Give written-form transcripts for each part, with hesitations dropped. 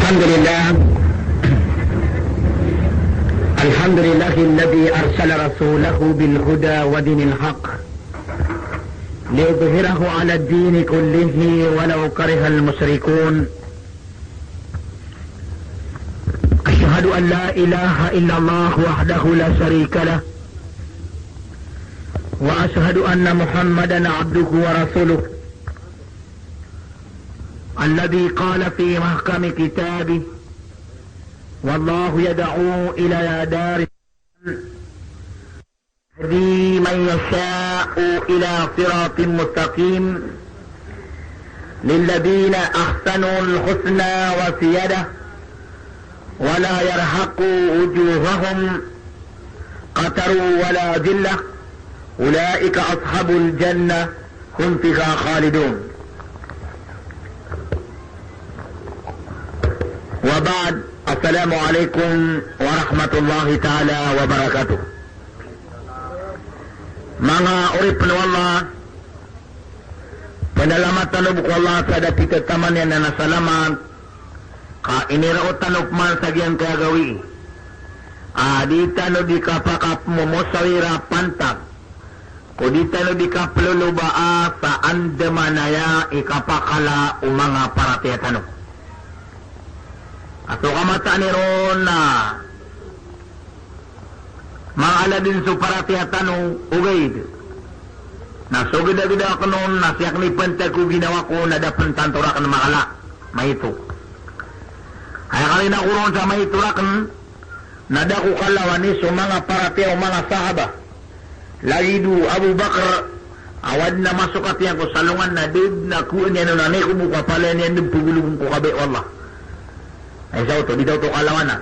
الحمد لله الذي أرسل رسوله بالهدى ودين الحق ليظهره على الدين كله ولو كره المشركون. أشهد أن لا إله إلا الله وحده لا شريك له، وأشهد أن محمدا عبده ورسوله الذي قال في محكم كتابه: والله يدعو إلى دار يهدي من يشاء إلى صراط مستقيم للذين أحسنوا الحسنى وزيادة ولا يرهق وجوههم قتر ولا ذلة أولئك أصحاب الجنة هم فيها خالدون. وبعد، Assalamualaikum warahmatullahi ta'ala wabarakatuh. Mga urip na Allah, pendalamatan lubuk Allah sada kita taman yang nasalamat ka inirautan upman sagian kagawi adita no di kapakap momosawira pantak kudita no di kaplulubaa sa andamanaya ikapakala umanga paratiatano ato kamata ni ron na maala din so paratiatano ugaid na so gida-gida ako noon na siyak ni pantay ko ginawa ko na dapan tanturak na makala maito ay kali na kuron sa maiturakan na dako kalawan ni so mga paratiaw mga sahaba laidu Abu Bakar awad na masukat yan ko salungan na did na kuan yan na ko buka pala yan din pugulong ko kabe wallah ay sa ito, di daw ito kalawan na.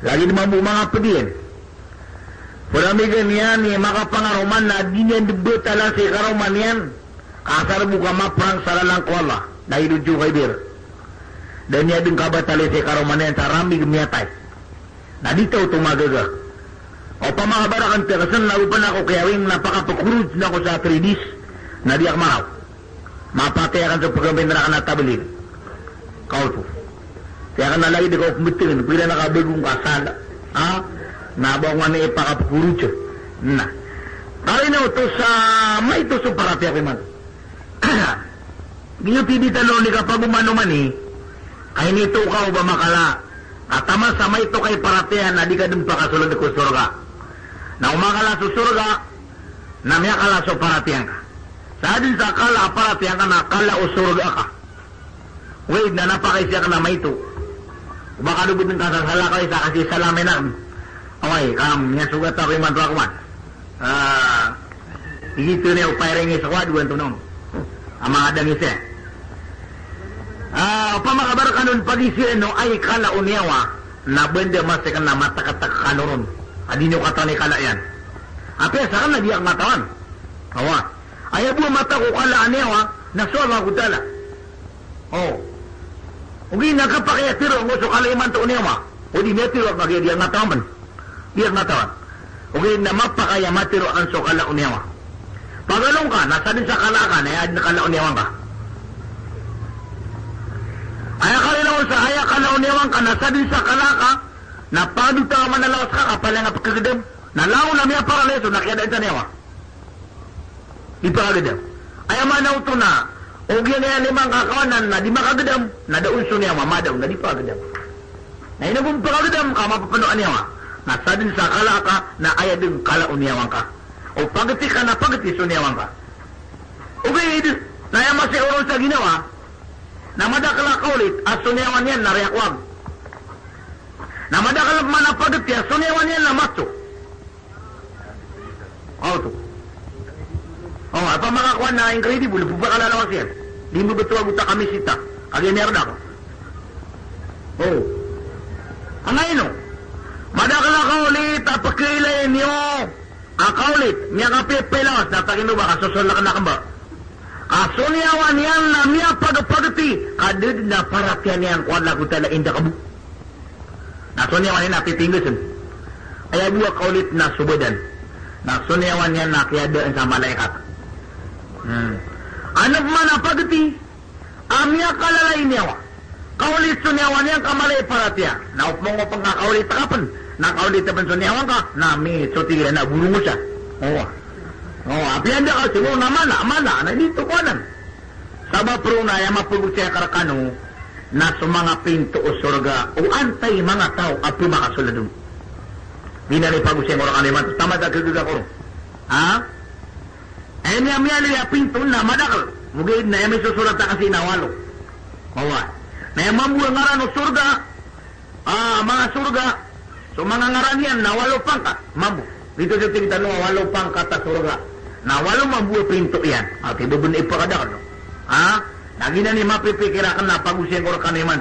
Lagi naman po mga padiyan. Puramigan yan, makapangaroman na di niyan dibeta lang si karoman yan. Kasar buka maprang salalang ko Allah. Dahil ujo kay bir. Dan niya din kabatali si karoman yan sa rami gumiyatay. Na dito ito magagak. O pamakabarakang tirasan, naupan ako kayawing napakapakurud na ako sa 3 days na di ako maraw. Mapatayakan sa pagkabin na kanatabilin. Kauto. Kaya kan nalagi di ko kumitin, pila nakabagong kasala. Ha? Nabawang na ipakapurutyo. Na. Kali na ito sa, may ito sa parati ako man. Giyuti talo ni kapag umano man kaya nito ka o ba makala. At tama sa may ito kay paratihan na di ka dun pa kasulod ko surga. Na umakala sa surga, na may akala sa paratihan ka. Sa din sa akala paratihan ka na akala o surga ka. Wait, na napakaisya ka na may ito. Baka lubid ng kasasala kayo sa kasi salamin na. Okay, niya sugat ako yung mantra kuman. Higito niya upay rin sa kwad, buwan to nung. Ang mga dangis pamakabar ka nun pag-isir no, ay kala uniyawa na benda masikan na matakatak ka nun. Adi nyo kata ni kala yan. Apesa ka na di ang matawan. Awa. Ay abu mata ko kala uniyawa, nasuwa ko tala. Oh. Ugi nakapakaya tiro mo so kalaiman to niya o di metiro magya di ang natawan di ang natawan ugi na mapakaya matiro ang so kala uniyawa pagalong ka nasa din sa kalaka na yad na kala uniyawan ka ay kalinaw sa haya kala uniyawan ka nasa din sa kalaka na paduta ka manalawas ka kapala nga pagkagidam nalaw na miya paraleso nakiadain sa niyawa di pagkagidam ay amanaw to na o yan na limang kakawanan na di makagadam, na daun so niya mamadaw, na di pagadam. Na inagong pagadam ka, mapapanoan niya nasa din sa kalaka, na aya din kalaon niyawan ka. O pagati ka na pagati so niyawan ka. Okay, na yan masiuron sa ginawa, na madakala ka ulit, as so niyawan yan, nariyakwag. Na madakala man na pagati, as so niyawan yan, na matso. O to. Oh, apa makakuha na incredible, pupakalalawas yan. Di mo betul buta kami sita. Kaya merda ko. Oh. Anay no? Madakala ka ulit, apakilay niyo. Akaulit, niya ka pipilawas, natagin mo ba, kasusun ka na ka ba? Kasunyawan yan na niya pagpagati, kadid na parakyan yan, kuwan lagu tala inda kabu. Nasunyawan yan na pipingusin. Ay buwa kaulit na subudan. Nasunyawan yan na kiyadaan sa malaikat. Anak mana pagati, amya kalalay niya. Kaulit sunyawan yang kamalay paratia. Na upmong pangkakauli takapan. Nakauli tapan sunyawan ka. Nami sotiga na burung mo siya. Api anda ka siguro na mana. Na dito ko nan. Sabab peruna yang mapugot siya karakano na sa mga pinto o surga o antay mga tao at pumakasulad doon. Binalipag siya ngoro kaniman. Tama sa kiguga ko. Niya pinto na madakal. Mugid na may susulat na kasi nawalo. Na yung mabuha ngaran o surga. Mga surga. So mga ngaran yan, nawalo pangkat. Mabu. Dito sa tingin tanong, nawalo pangkat sa surga. Nawalo mabuha pinto yan. Okay, bubun ipakadakal. Lagi na ni mapipikirakan na pag-usyan ko kaniman.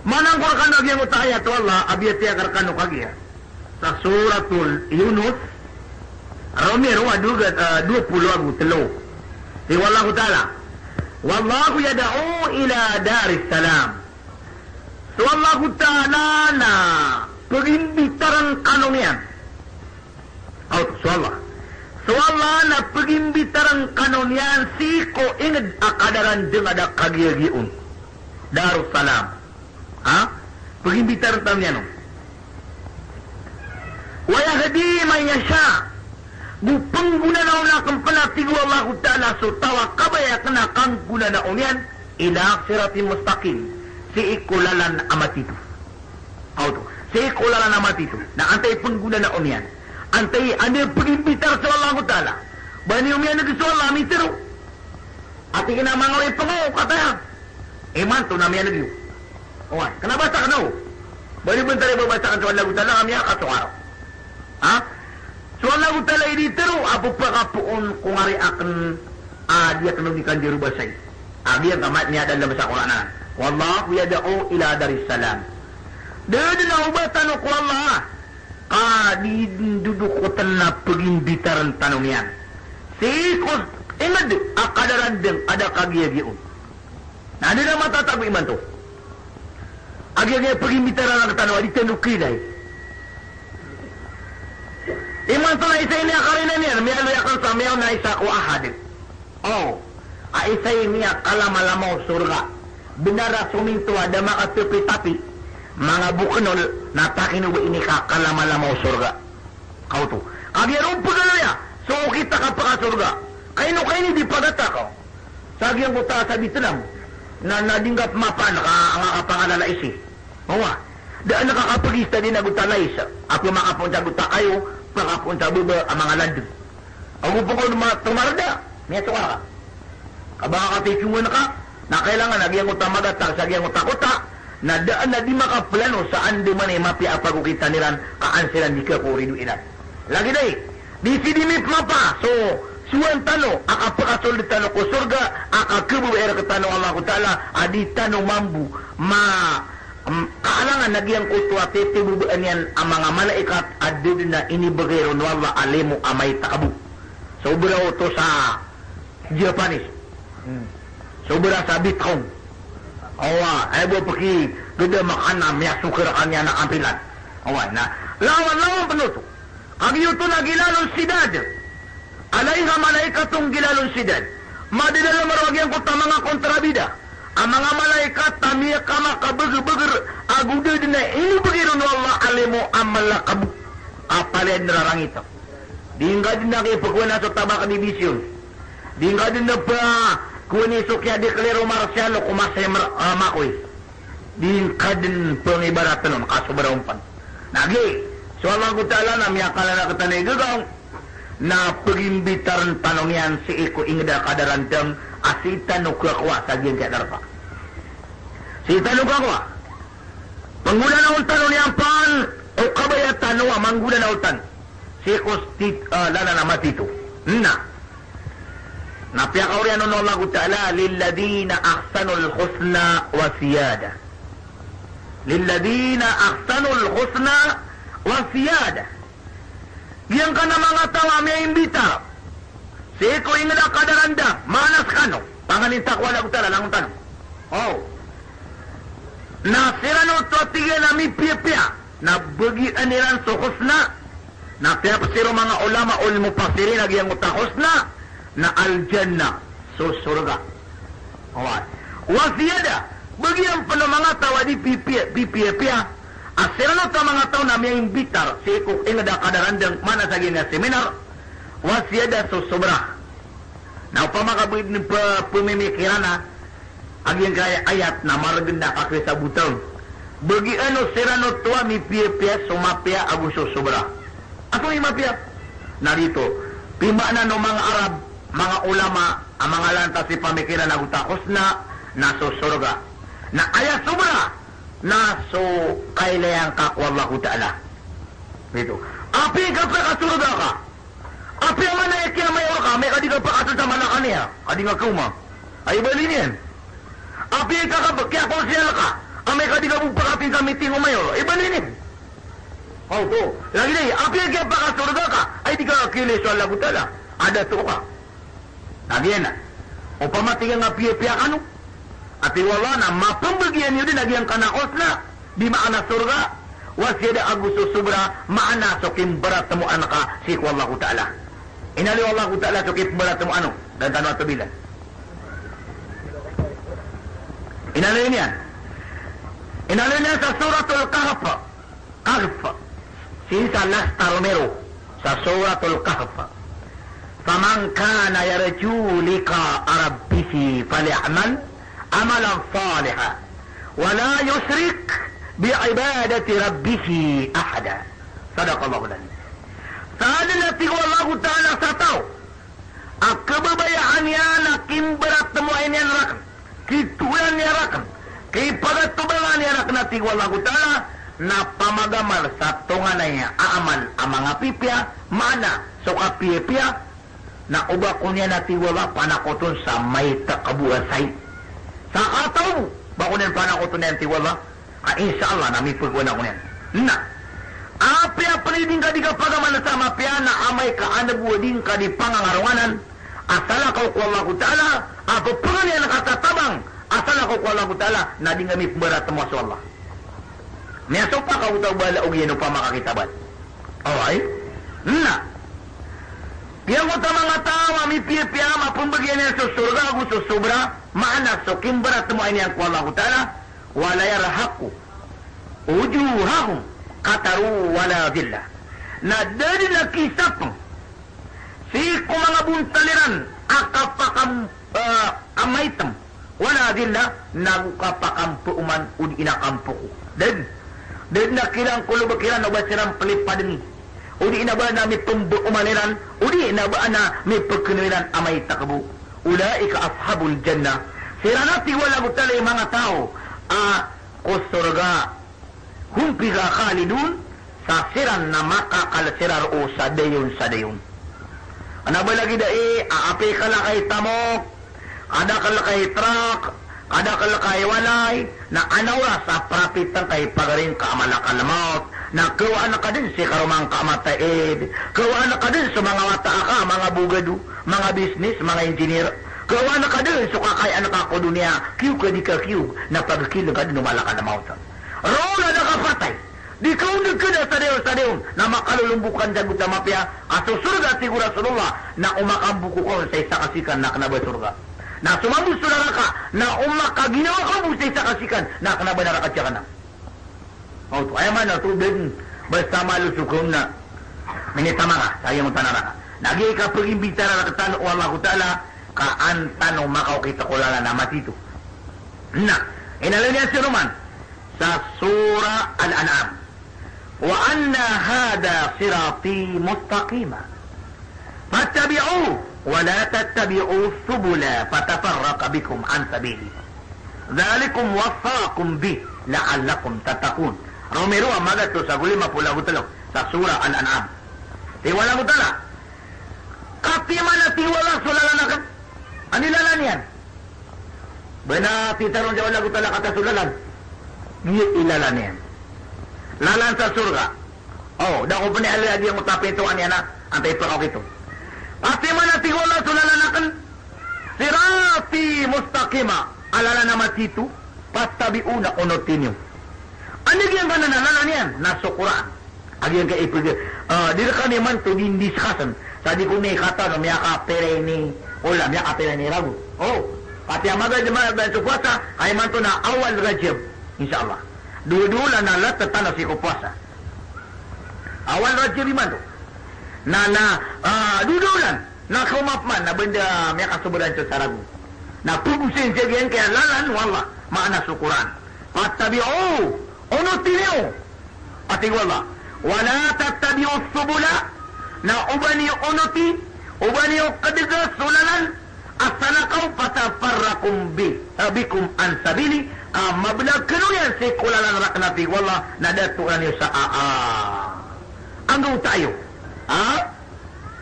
Manang ko kan lagi ang utaya to Allah, abiyat ya karkano kagiya. Sa suratul Yunus, Romero, 20 Di wallahu ta'ala. Wallahu yada'u ila daris salam. So Allah ta'ala na pag-imbitaran kanong yan. So Allah na pag-imbitaran kanon yan, siko ingad akadaran deng ada kagiyagiun. Darussalam. Pag-imbitaran tanon yan. Wayahdi man yasha. Bupangguna na una kang panatigo Allah Ta'ala so tawa kabaya ka na kang guna na unyan ila siratin mustaqim. Si ikulalan amatito. Si ikulalan amatito. Na antay pangguna na unyan. Antay anda pag-imbitar sa Allah Ta'ala. Bani umiyan nag-suwala, mitiro. At ikinamangawin pa mo, kataya. Manto na miyan nag-iyo. Kanabasa ka na o. Bani bantari babasa ka sa Allah Ta'ala, kami akasukaraw. So Allah Ta'ala itiro, apo pa kapuon kung ari akan dia kanunikan di rubasay. Dia kamat niya dalam sa Qur'an. Wallahu yada'u ila daris salam. Dede na ubatan ko Allah. Diduduk na pag-imbitaran tanong yan. Sikos, ingad, akadaran din, ada kagiyagiun. Na di na matatabi man to. Agiyagay pag-imbitaran ang tanong, adi tanukilay. Iman to na isa niya karinan yan, may aluyakan sa mayaw na isa ko ahadit. Isa niya kalamalamaw surga. Binara suminto, ada makatupi-tapi. Mga bukanol, natakin ba ini kakalamalamaw surga. Kau to. Agyaron po na niya. So kita ka pa ka surga. Kaino di pagata ko. Sagyang ko ta sa Vietnam. Na nadinggap mapa nga kapangalala isi. Daan nakakapagista din na gutalay sa. Ako makapunta guta kayo. Makapunta buba ang mga landon. Ako po ko tumarada. May suka ka. Kabaka katikungan na ka. Na kailangan nagyang ko tamagatag. Sagyang ko takuta. Na daan na di makaplano saan di man ay mapiapag kita nilan kaansilan di ka kurido inan. Lagi day, di sidimip mapa. So, suwan tano, akapakasol di tano ko surga, akakubo era ka tano Allah Ta'ala, adi tano mambu, kaalangan nagyang kutuwa titibubaan yan ang mga malaikat adi na inibagayro wala alimu amay taabu. Sobra to sa Japanese. Sobra sa Bitcoin. Ebo paki gede makana miya sukar kanya na ampilan. Lawan penutup. Agiyuto na gilalon sidad. Alayha malaikatong gilalon sidad. Madidala marwagyan ko ta mga kontrabida. Ang mga malaikat tamiya kama kabag-bagar agudo din na inibagirun wala alimo amala kabu. Apalyan nararang ito. Di nga din na kayo pagkuha sa tabaka division. Di nga din na pa kuni sukya di klero marsyalo kumasay makoy. Di ka din pangibaratan nun, kasubara umpan. Nagi, so Allah Ta'ala na miyakala na katanay gagawang na pag-imbitaran tanong yan si Iko ingda kadarantang asita no kakwa sa gyan kaya darpa. Sita no kakwa. Pangguna na untan o niyang pan o kabaya tanong mangguna na untan. Si Iko lana na matito. Napiakaurian nun Allah Ta'ala lilladina ahsanul husna wa siyada. Lilladina ahsanul husna wa siyada. Diyan ka na mga tawa may imbita. Si ko ingada kadaranda manas kano. Pangalinta ko Allah Ta'ala lang tanong. Nasirano to tigil na mi pia-pia. Nabagian nilang so husna. Napiapasiro mga ulama ul mupasirin nagyang uta husna. Na al-jannah so surga. Wasiyada Bagi yang pernah mga tawa di pipia, asirano ta mga tao na may imbitar, si kung ingada kadarandang mana sa gina seminar, wasyada susobra. Na upamakabuid ng pumimikiran na, aging kaya ayat na maraganda kakri sa butang. Bagi ano sirano tuwa mi pipia, sumapia agu susobra. Ato yung mapia? Narito, pimana no mga Arab, mga ulama, ang mga lantas si pamikiran na utakos na nasusurga. Na ayat sobra naso kailayang kakwallahu ta'ala. Dito. Api ka pa kasurga ka. Api ang manayat kaya mayor ka. May kadi ka pa kasul sa malakan niya. Kadi nga kuma. Ay balin yan. Api ka ka kaya konsyal ka. May kadi ka pagpakatin sa meeting o mayor. Ay balin yan. Oh to. Lagi na api kaya pa kasurga ka. Ay di ka kilis sa Allah ta'ala. Ada to ka. Lagi yan na. O pamatingin nga piya-piya ka no. At wala na mapambagian yun din nagyang kanakos na di maana surga wasyada agusto subra maana so kimbarat mo anaka si wallahu ta'ala inali wallahu ta'ala so kimbarat mo ano dan tanwa tabilan inali niya sa suratul kahf sinsa Lasta Romero sa suratul kahf faman kana yarju lika rabbih falyamal amalan salihah wala yusrik bi'ibadati rabbih ahada. Sadaqallahu alazim. Sana natin wallahu ta'ala sa tao ang kababayaan niya na kimbarat na mo ay niyarakan kituyan niyarakan kipagatubangan niyarakan natin wallahu ta'ala na pamagamal sa tunga na niya aamal ang mga pipya mana so kapipya na uba ko niya natin wala panakoton sa may takabuasay sa ataw bakunin pa na ko ito na yung tiwala insyaAllah nami pagkunan ko niyan na apya panidin ka di ka pagaman sa mapya na amay ka anabuadin ka di pangangarunganan asala ko ko Allah ta'ala ako pagkunan niya nakatatabang asala ko ko Allah ta'ala na di nga may pemberat mo sa Allah niya so pa ka utaw bala o gino pa makakitabat alright na yang utama mga tao ami piya-piya mapumbagian niya sa surga o sa sobra maana so kimbarat mo ay niyang kwa Allah ta'ala wala yarhaku ujuhahum kataru wala dillah na dali na kisapang si kung mga buntaliran akapakam amaitam wala dillah nagukapakam puuman un inakampuko dan na kilang kulubakiran o basirang palipadani udi na ba na may pumbuumaliran udi na ba na may pagkinuiran amay takabu ulaika ashabul jannah sira nati wala mutalay mga tao kusurga humpiga khalidun sa siran na makakalasirar o sa dayon ano ba lagi dai aapi ka lang kay tamok kada ka lang kay truck kada ka lang kay walay na anawra sa prapitan kay pagaring kamalakalamot na kawaan na ka din si karumang kamataid kawaan na ka din sa mga wataaka mga bugado mga business mga engineer kawaan na ka din sa kakayaan na kako dunia kiw ka di ka kiw na pagkilo ka din numalakalamot rola na kapatay di kau nagkada sa deon na makalulumbukan sa guta mapya aso surga siguro Rasulullah na umakambuko ko sa isa kasikan na kanabay surga na sumambus surga ka na umakaginawa ka mo sa isa kasikan na kanabay narakat siya ka na o to ayaman na tubig basta malusukong na minitama ka sa iyong tanara nagi ka pag-imbitara na katano o Allah ta'ala kaantano makaw kita ko lala na matito na inalala niya si Roman sa surah Al-An'am wa anna hada sirati mustaqima fattabi'uhu wa la tattabi'u subula fatafarraqa bikum an sabili dhalikum wasaqum bi la'allakum tattaqun Romero amagat to sa 53 sa surah Al-An'am tiwala mo tala katima na tiwala sulalanakan anilalan yan bena titaron jawa lagu tala kata sulalan dia ilalan yan lalan sa surga oh dako pa ni alagi ang utapin ito ani anak antay pa ako ito katima na tiwala sulalanakan sirati mustaqima alala na matitu pastabiuna unotinyo ano yung ganananan yan nasa Quran agyan ka ipag dira ka naman to dindiscusan sa di ko ni kata no miya ka pere ni ulam miya ka pere ni ragu oh Pati amaga jemaah dan puasa ay manto na awal Rajab insyaallah. Dua-dua na tetana si puasa. Awal Rajab iman tu. Dua-dua na kumapman na benda may kasuburan sa saragu. Na pugusin siya ganyan kaya lalan wallah makna syukuran. Fattabi'u unutiniu. Pati wallah. Wala tattabi'u subula na ubani unuti ubani kadiga sulalan asalakaw patafarrakum bikum an sabili mabla kenuyan si kulalan raknati wallah nadatuan yu sa anggaw tayo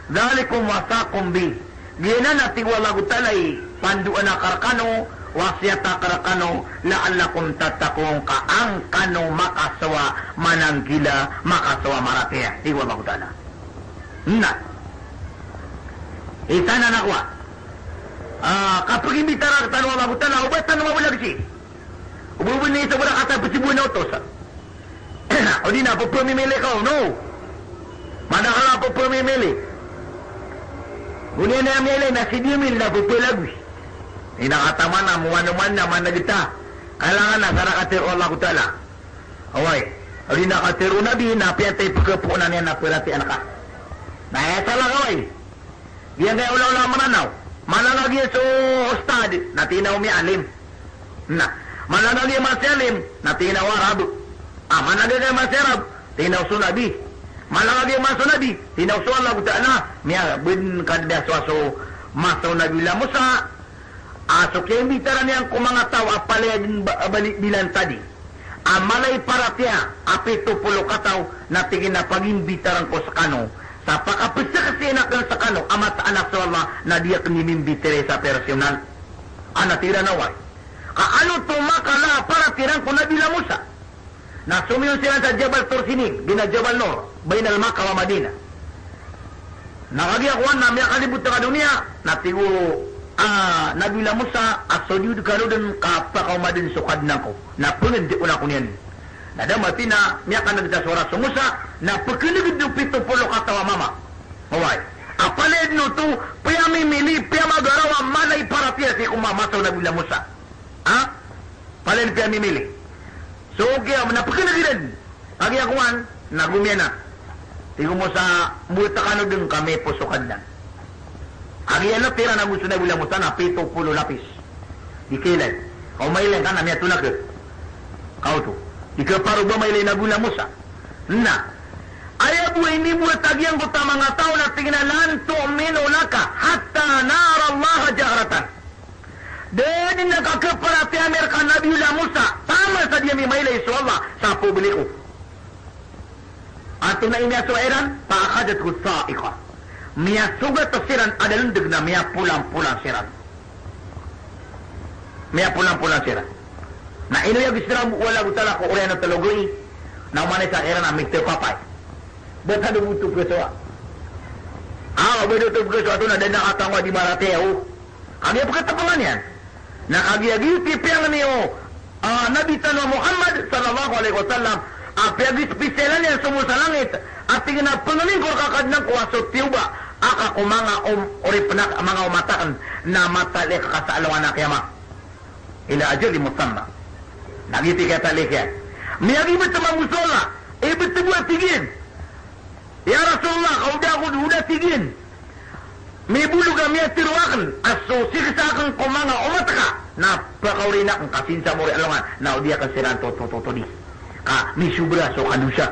dalikum wasakum bi gina nati wallah gutalay panduan akarakano wasyata akarakano la'allakum tatakong kaangkano makasawa mananggila makasawa maratya di wallah gutala Itana nakwa. Kapag imbitara ka tanong mga butana, ubatan naman wala kasi. Ububun niya sa wala kata pasibuan na utos. O di na, pupamimili ka, no. Mana ka nga pupamimili. Ngunit na mili, nasi dimil na pupilagwi. Inakatama na, muwanuman na, managita. Kailangan na, karakatir Allah kutala. Away. O di na katiru nabi, napiantay pagkapunan niya na pirati anak ka. Nayasa lang, away. Diyan kaya ulaw-ulaw mananaw. Mananagi so ustad, natinaw mi alim. Mananagi masyalim, natinaw arab. Mananagi masyarab, tinaw sunabi. Mananagi masunabi, tinaw so Allah ta'ala. Miya, bin kadya so maso nabi la Musa. So kaya imbitaran niyang kumangataw, apalaya din balik bilan tadi. Malay paratya, api 20 kataw, natingin na pag-imbitaran ko sa kano. Sa pakapisa kasi anak ng sakano, amat anak sa Allah na diya kanimimbitere sa personal. Anatira na way. Kaano tumakala para tirang ko nabila Musa. Na sumiyon sila sa Jabal Tursinig, bina Jabal Nur, bainal Makkah wa Madinah. Nakagiyakuan na miya kalibut na dunia, natigo nabila Musa, asodiud kano din kapakaumadin sukad na ko. Napunod di una ko niyan. Nadamati na miya ka nagsasura sa Musa na pagkinigid yung 70 katawa mama. Maway. Apalid no to, paya mimili, paya magarawa, malay para tiya si kumamasaw na bila Musa. Palid paya mimili. So, kaya napagkinigid. Kagiyakuan, nagumya na. Tigo mo sa muta ka no din kami pusukad na. Agiyan na tira na gusto na bila Musa na 70 lapis. Di kailan. Kau mailan ka na miya tunak. Kau to. Ika paru ba may linagula Musa? Ayabu ini buat tagian kota mga tao na tingnalan tu'minu laka hatta nara Allah jahratan. Dan nakakaparati Amerika Nabiullah Musa sama sa diya may iso Allah sa publiko. Ato na inya suairan, paakadat ko sa ika. Miya sugat siran adalandag na miya pulang-pulang siran. Miya pulang-pulang siran. Na ino yung gusto wala gutala ko uriyan ng talogoy na umanay sa era na Mr. Papay. Ba't hado butog ko sa butog ko sa ito na din nakatangwa di marateo. Kami ang pagkatapangan yan. Nakagiyagil tipiyang niyo Nabi Tanwa Muhammad sallallahu alaihi wasallam apyagis pisyalan yan sumusa langit at tingin na pangalingkor kakad ng kuwaso tiyuba aka kung mga oripanak mga umatakan na matalik ka sa alawan na kiyama. Ila ajali musamma. Nagiti kaya talik yan. Miyagi ba sa mamusola? Ba't buat tigin? Ya Rasulullah, kau udah tigin. May bulog ang miya tiruakan. Aso siksakan ko mga umat ka. Napakaurina kang kasinsa mo rin alungan. Na dia kasiran to di. May subra so kanusya.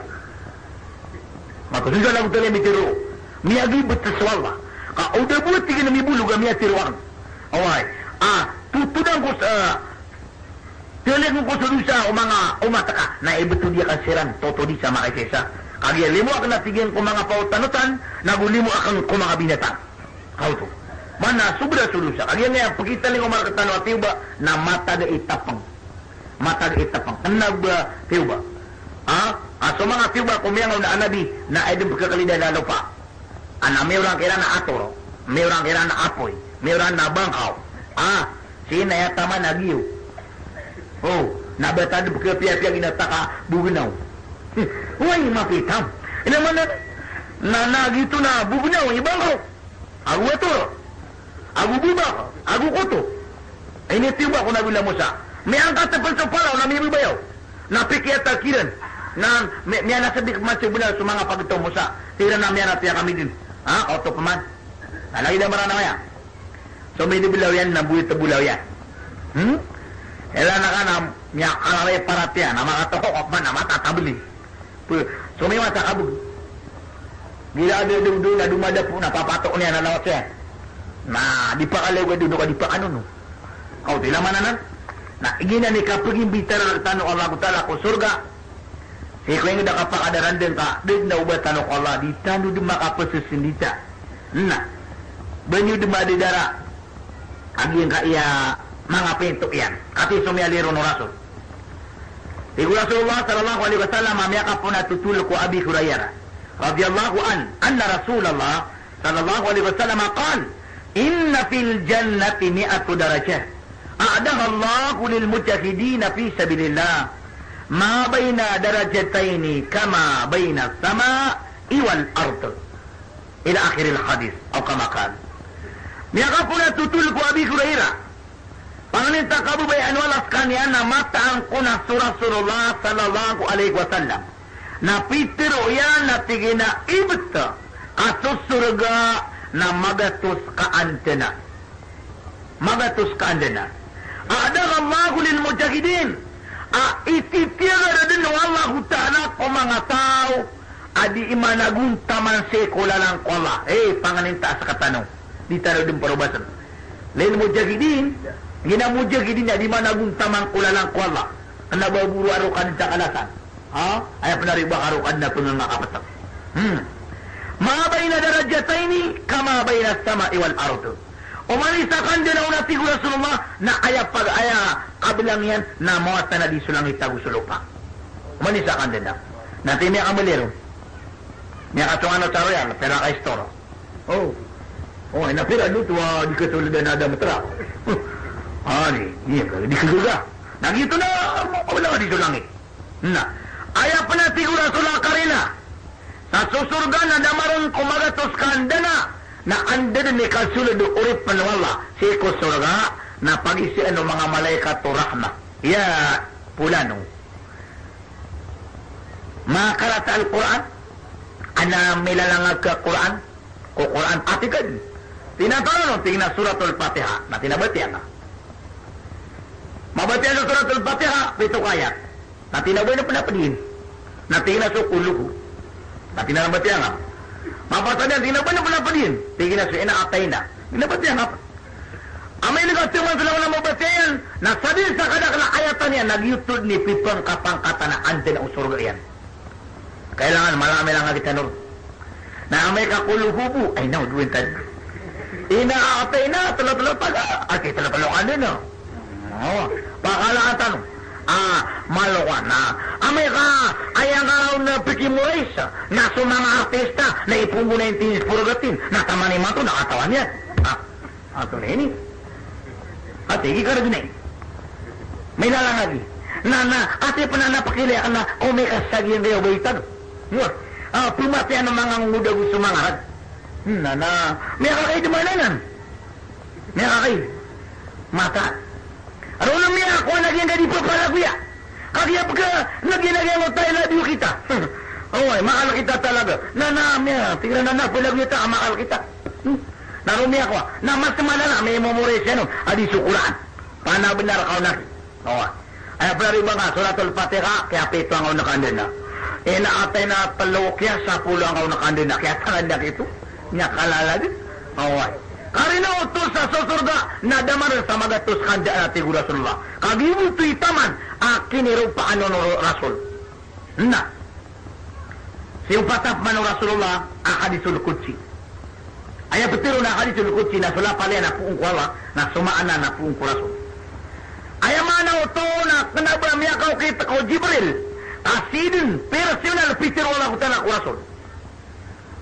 Makasunsa lang ito may tiro. Miyagi ba sa swalwa? Udah buat tigin na may bulog ang miya tiruakan. Away. Tutudang ko sa tilig mo ko sa dusa o mga umataka na ibeto dia kasiran toto di sa mga kaysa. Kaya limo akan natigyan ko mga pautanutan, nagulimo akan ko mga binatang. Kau to. Mana subra sulusa. Kaya nga pagkita ling umar katano at tiuba na mata ga itapang. Mata ga itapang. Kanag ba tiuba? So mga tiuba kumiyangaw na anabi na ay din pagkakalida na lupa. May orang kira na atoro. May orang kira na apoy. May orang na bangkaw. Sina yata man nagiyo. Nabatado pagkapiya-piya ginataka bugnaw. Huwag mapitam. Inaman na nagito na bugnaw, ibang ko. Agu ito. Agu buba. Agu kuto. Ini tiba ko Nabi Musa. May angkat tepal sa palaw na may bayaw. Napikiyat takiran. Na may nasabik masih benar sumanga pagito Musa. Tira na may natin kami din. Ha? Auto paman. Lagi na marana ya. So may dibilaw yan na buwit tabulaw yan. Ela na ka na miya kalaway paratya na makatoko kapman na matatabili. So may matakabog. Bila ada doon na dumada po na papatok niya na lawat siya. Na di pa kalaw ka doon ka di pa ano no. Kau tila mananan. Na igina ni kapag imbitar tanong Allah Ta'ala ko surga. Si ko yung nakapakadaran din ka. Din na ubat tanong Allah. Di tanong din makapasusindita. Na. Banyo din madidara. Agi yung kaya mga pinto yan. Kasi sumiyaliro no Rasul. Iku Rasulullah sallallahu alaihi wasallam mamiyaka po natutulog ko Abi Hurairah radhiyallahu anna Rasulullah sallallahu alaihi wasallam qala inna fil jannati mi'atu darajah a'daha Allah lil mujahidin fi sabilillah ma baina darajataini kama baina as-sama'i wal ard ila akhir al hadis atau kama qala miyaka po natutulog ko Abi Hurairah Pangalinta kabu bayan walas kanian na mataan ko na Rasulullah sallallahu alaihi wasallam. Na pitiro yan na tigina ibta kaso surga na magatus ka antena. Magatus ka antena. Adang Allah lil mujahidin. Ititiyaga na din ng Allah Ta'ala ko mga tao. Adi imanagunta man sekula lang ko Allah. Pangalinta sa katanong. Di tayo din parubasan. Lil mujahidin. Ginamujahidin na di mana guntamang kulalang ko Allah. Ang nababuro arukan sa kalasan. Ay panaribak arukan na pangangakapatak. Mabay na darajataini kama bay na sama iwal ardo. Umanisakan din na unati ko Rasulullah na kaya pag aya kabilang yan na mawata na di sulang itagusulo pa. Umanisakan din na. Natin may kamalero. May katungan na taro yan. Pera ka istoro. Napira luto di katulad na ada matra. Di keguga. Nah gitu na, wala di langit. Nah, ayah pernah tigur Rasulullah karina. Sa susurga na damaron kumagatos kandana. Na anda ni kasulad urip panwala. Si surga na pag-isian ng mga malaikat o rahma. Ya, pulano. Makarata al-Quran. Ana milalangag ka Quran. O Quran atikan. Tinatawag tingnan suratul Fatihah. Na tinabati na. Mabati ang suratul Fatihah, 7 ayat. Na tinabay na panapadihin. Na tinasukuluhu. Na tinabati nga. Mabata niya, tinabay na panapadihin. Tingin na siya, inaatay na. Tinabati nga. Amay nagkatiman sila na mabati yan. Nasabi sa kadakla ayatan niya, nagyutod ni pipang kapangkata na ante na usurga yan. Kailangan malami lang nga kita nur. Na amay kakuluhubu. Ay, no, duwin tayo. Inaatay na, tala-tala taga. Ay, tala-tala ka din, no? Pakalatan maluwan na amay ka ayang araw na pikimulis na sa mga artista na ipungo na yung tinis purgatin na tamani mato nakatawan yan ato na ini atigi ka rin eh may nalangagi na ate pa na napakilaya na kumikas sa gyan kayo baitag pumatian ng mga nguda gusto mga rad may kakay dumalanan may kakay mata ano naman niya ako nagyan ka di pa pala kuya? Kaya pagka nagyan mo tayo na diyo kita. Makal kita talaga. Niya, tingnan na pala kita, makal kita. Narumi ako. Na mas malala, may memories yan. Adi sukulaan. Paano benar ka na? Ay pala rin ba nga, suratul Fatihah, kaya pito ang nakandun na. Naatay na talokya sa pulo ang nakandun na. Kaya tangandak ito. Niya kalalagin. Karena utus sa surga na damar sa magatus kanda na tigur Rasulullah. Kagibu tu itaman akiniru pa ano Rasul. Na. Siupatap manu Rasulullah ahadisul qudsi. Aya betul na ahadisul qudsi na sula pala na puung kuala na sumaana na puung Rasul. Aya mana uto na kenapa miya kau kita kau Jibril. Asidin personal pitiro la kutana Rasul.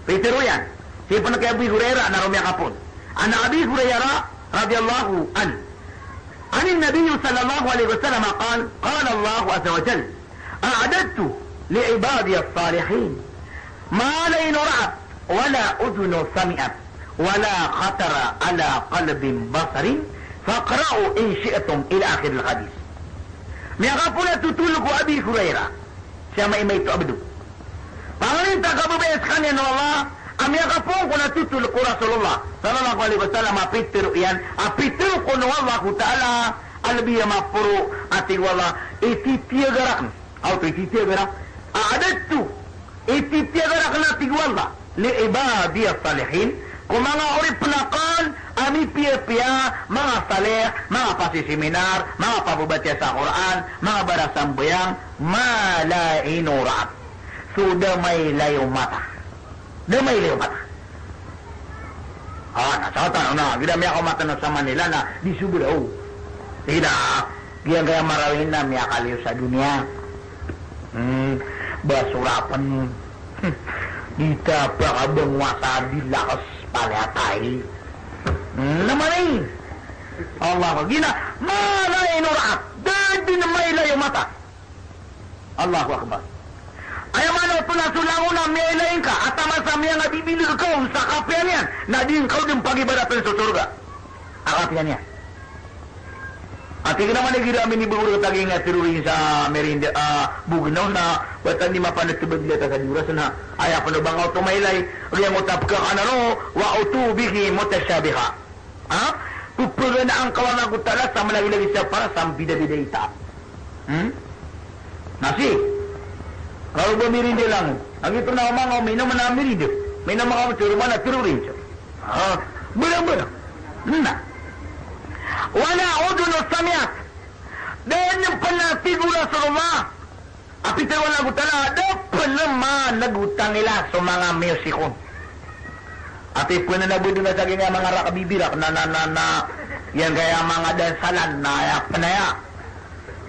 Pitiro yan. Si panakay Abu Hurairah na rumiya kapon. عن أبي هريرة رضي الله عنه عن النبي صلى الله عليه وسلم قال الله عز وجل أعددت لعبادي الصالحين ما لين رأت ولا أذن سمعت ولا خطر على قلب بصر faqra'u in syi'tum ila akhir al-hadis. Maka pula tutulku Abi Hurairah sama imai itu abdu. Pangalita kabebeskan ya Allah. Amiaka po ko natutul ko Rasulullah sallallahu alaihi wasallam apitir yan apitir ko no Allah taala albiya mapuro ati wala ititia garak auto ititia garak adatu ititia garak na tigwala li ibadi salihin ko mga uri penakan ami pia-pia mga saleh mga pasiseminar mga pabubaca sa Quran mga barasambayang malainurat sudah may layo mata damay lewat. Nasatan na, gila may ako matanong sa Manila na di subiraw. Tidak, gila kaya marawin na may akaliw sa dunia. Basurapan. Dita pa kabang wasabi lakas paliatay. Naman eh. Allah ko, gila, malay nurat. Dadi na may layo mata. Allahu Akbar. Ayaw mana pula sulangon na may ilayin ka at tama sa mga nabibili ka sa kapian yan na din kau din pag-ibadatan sa surga. Akapian yan. At ika naman nagiramin ni Buguro taging tirurin sa merinda bugnaw na batan di mapanatubad nila sa juras na ayaw pa na bang automailay riyang utap ka kanano wa utubihi mutasyabiha. Pupuga na ang kawan ng utala sa malagi-lagi siya para sa bida-bida ita. Nasi? Kalau bermirinde lang, ang ito na umang may naman na mirinde, may naman ako turuma na tururin siya. Benar-benar. Nah. Wala udun samiat. Dan yung panatigo Rasulullah. Api tayo wala gutala, dapat naman nagutang nila sa mga musikon. At ipon na nabudo na sa mga rakabibirak na yan kaya mga dansalan na panaya.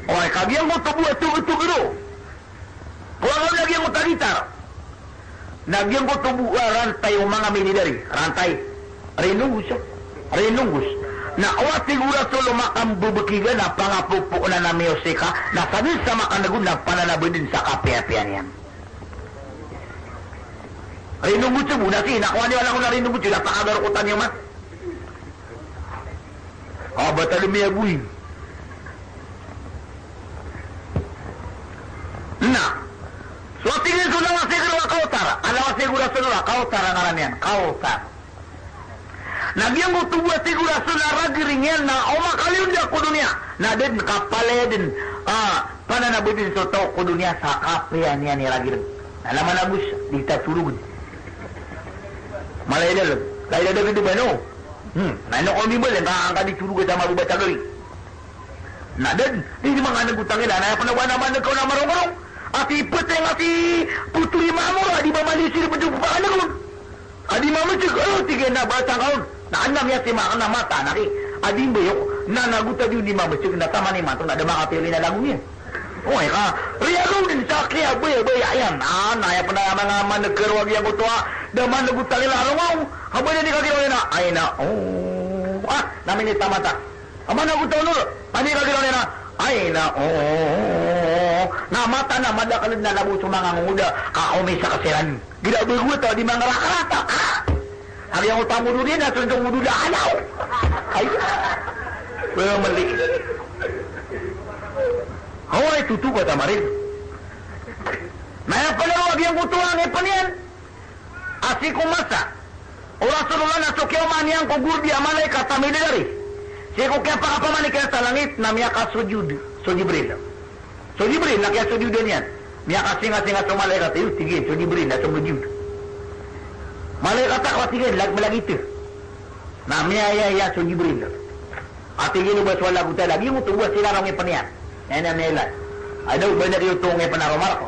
O ay kagyang mo tubuat-tubuat-tubuat. Kung lagi ang utalitar, nagyang ko rantai yung mga minidari, rantai, rinunggus, na awat sigura solo makambubukigan na pangapupo na na musika, na sabi sa makanagun na pananabin din sa kape-apean yan. Rinunggus yung muna si, nakuha niyo lang ko na rinunggus yung napakagarukutan yung man. Ba't alimiyaguin? Na, so tingin ko lang siguro kautar. Alawa siguro sunod kautar ang aran yan. Kautar. Nagyang ko tuwa siguro sunod ragiringyan na umakaliw niya ko dunia. Na din kapalaya din pananabutin so to ko dunia sa kapean niya ni ragiring. Alaman na bus, di ta turugod. Malay na lang. Kaya na dito ba no? Nano ko ni balen ka di turugod sa mabubata gari. Na din, hindi mga nagutang nila. Na panawa naman nagkaw na marong-marong. Ati ipet yang ati putri mamura di bawah lisir berjumpa anak adi mama cek tiga na batang kaun na anam ya si makan na mata naki adi boyok na naguta di mama cek na tamani mantu na ada makapili na lagunya oh ka riago din sakya boy ayan na ya pernah mga manegero wag yang kutua da maneguta nila mau habanya di kaki na ay na namin ni tamata amana guta nur ani kaki na ay na na mata na madakalid na labo sa mga nguda kaumay sa kasiran gila beguto di mga rakarata hari yang utang mudu din na suntung mudu na alaw ay pero mali ay tutu ba tamarin na pala wag yung kutuan panian asik kumasa Rasulullah na sukyaw maniyang kugurbi amalay katamili dari siya kaya pakapamanik sa langit na miya ka sujud Jibril so Jibril na kaya sujud yan miya ka singa-singa sa malaikat yun sige so Jibril na sumujud malaikat ako sige lag itu na miya ya so Jibril at tigil ba sa wala guta lagi mo tubuha sila rong ipaniyan yan na melan ada banyak yung tungay panaromar ko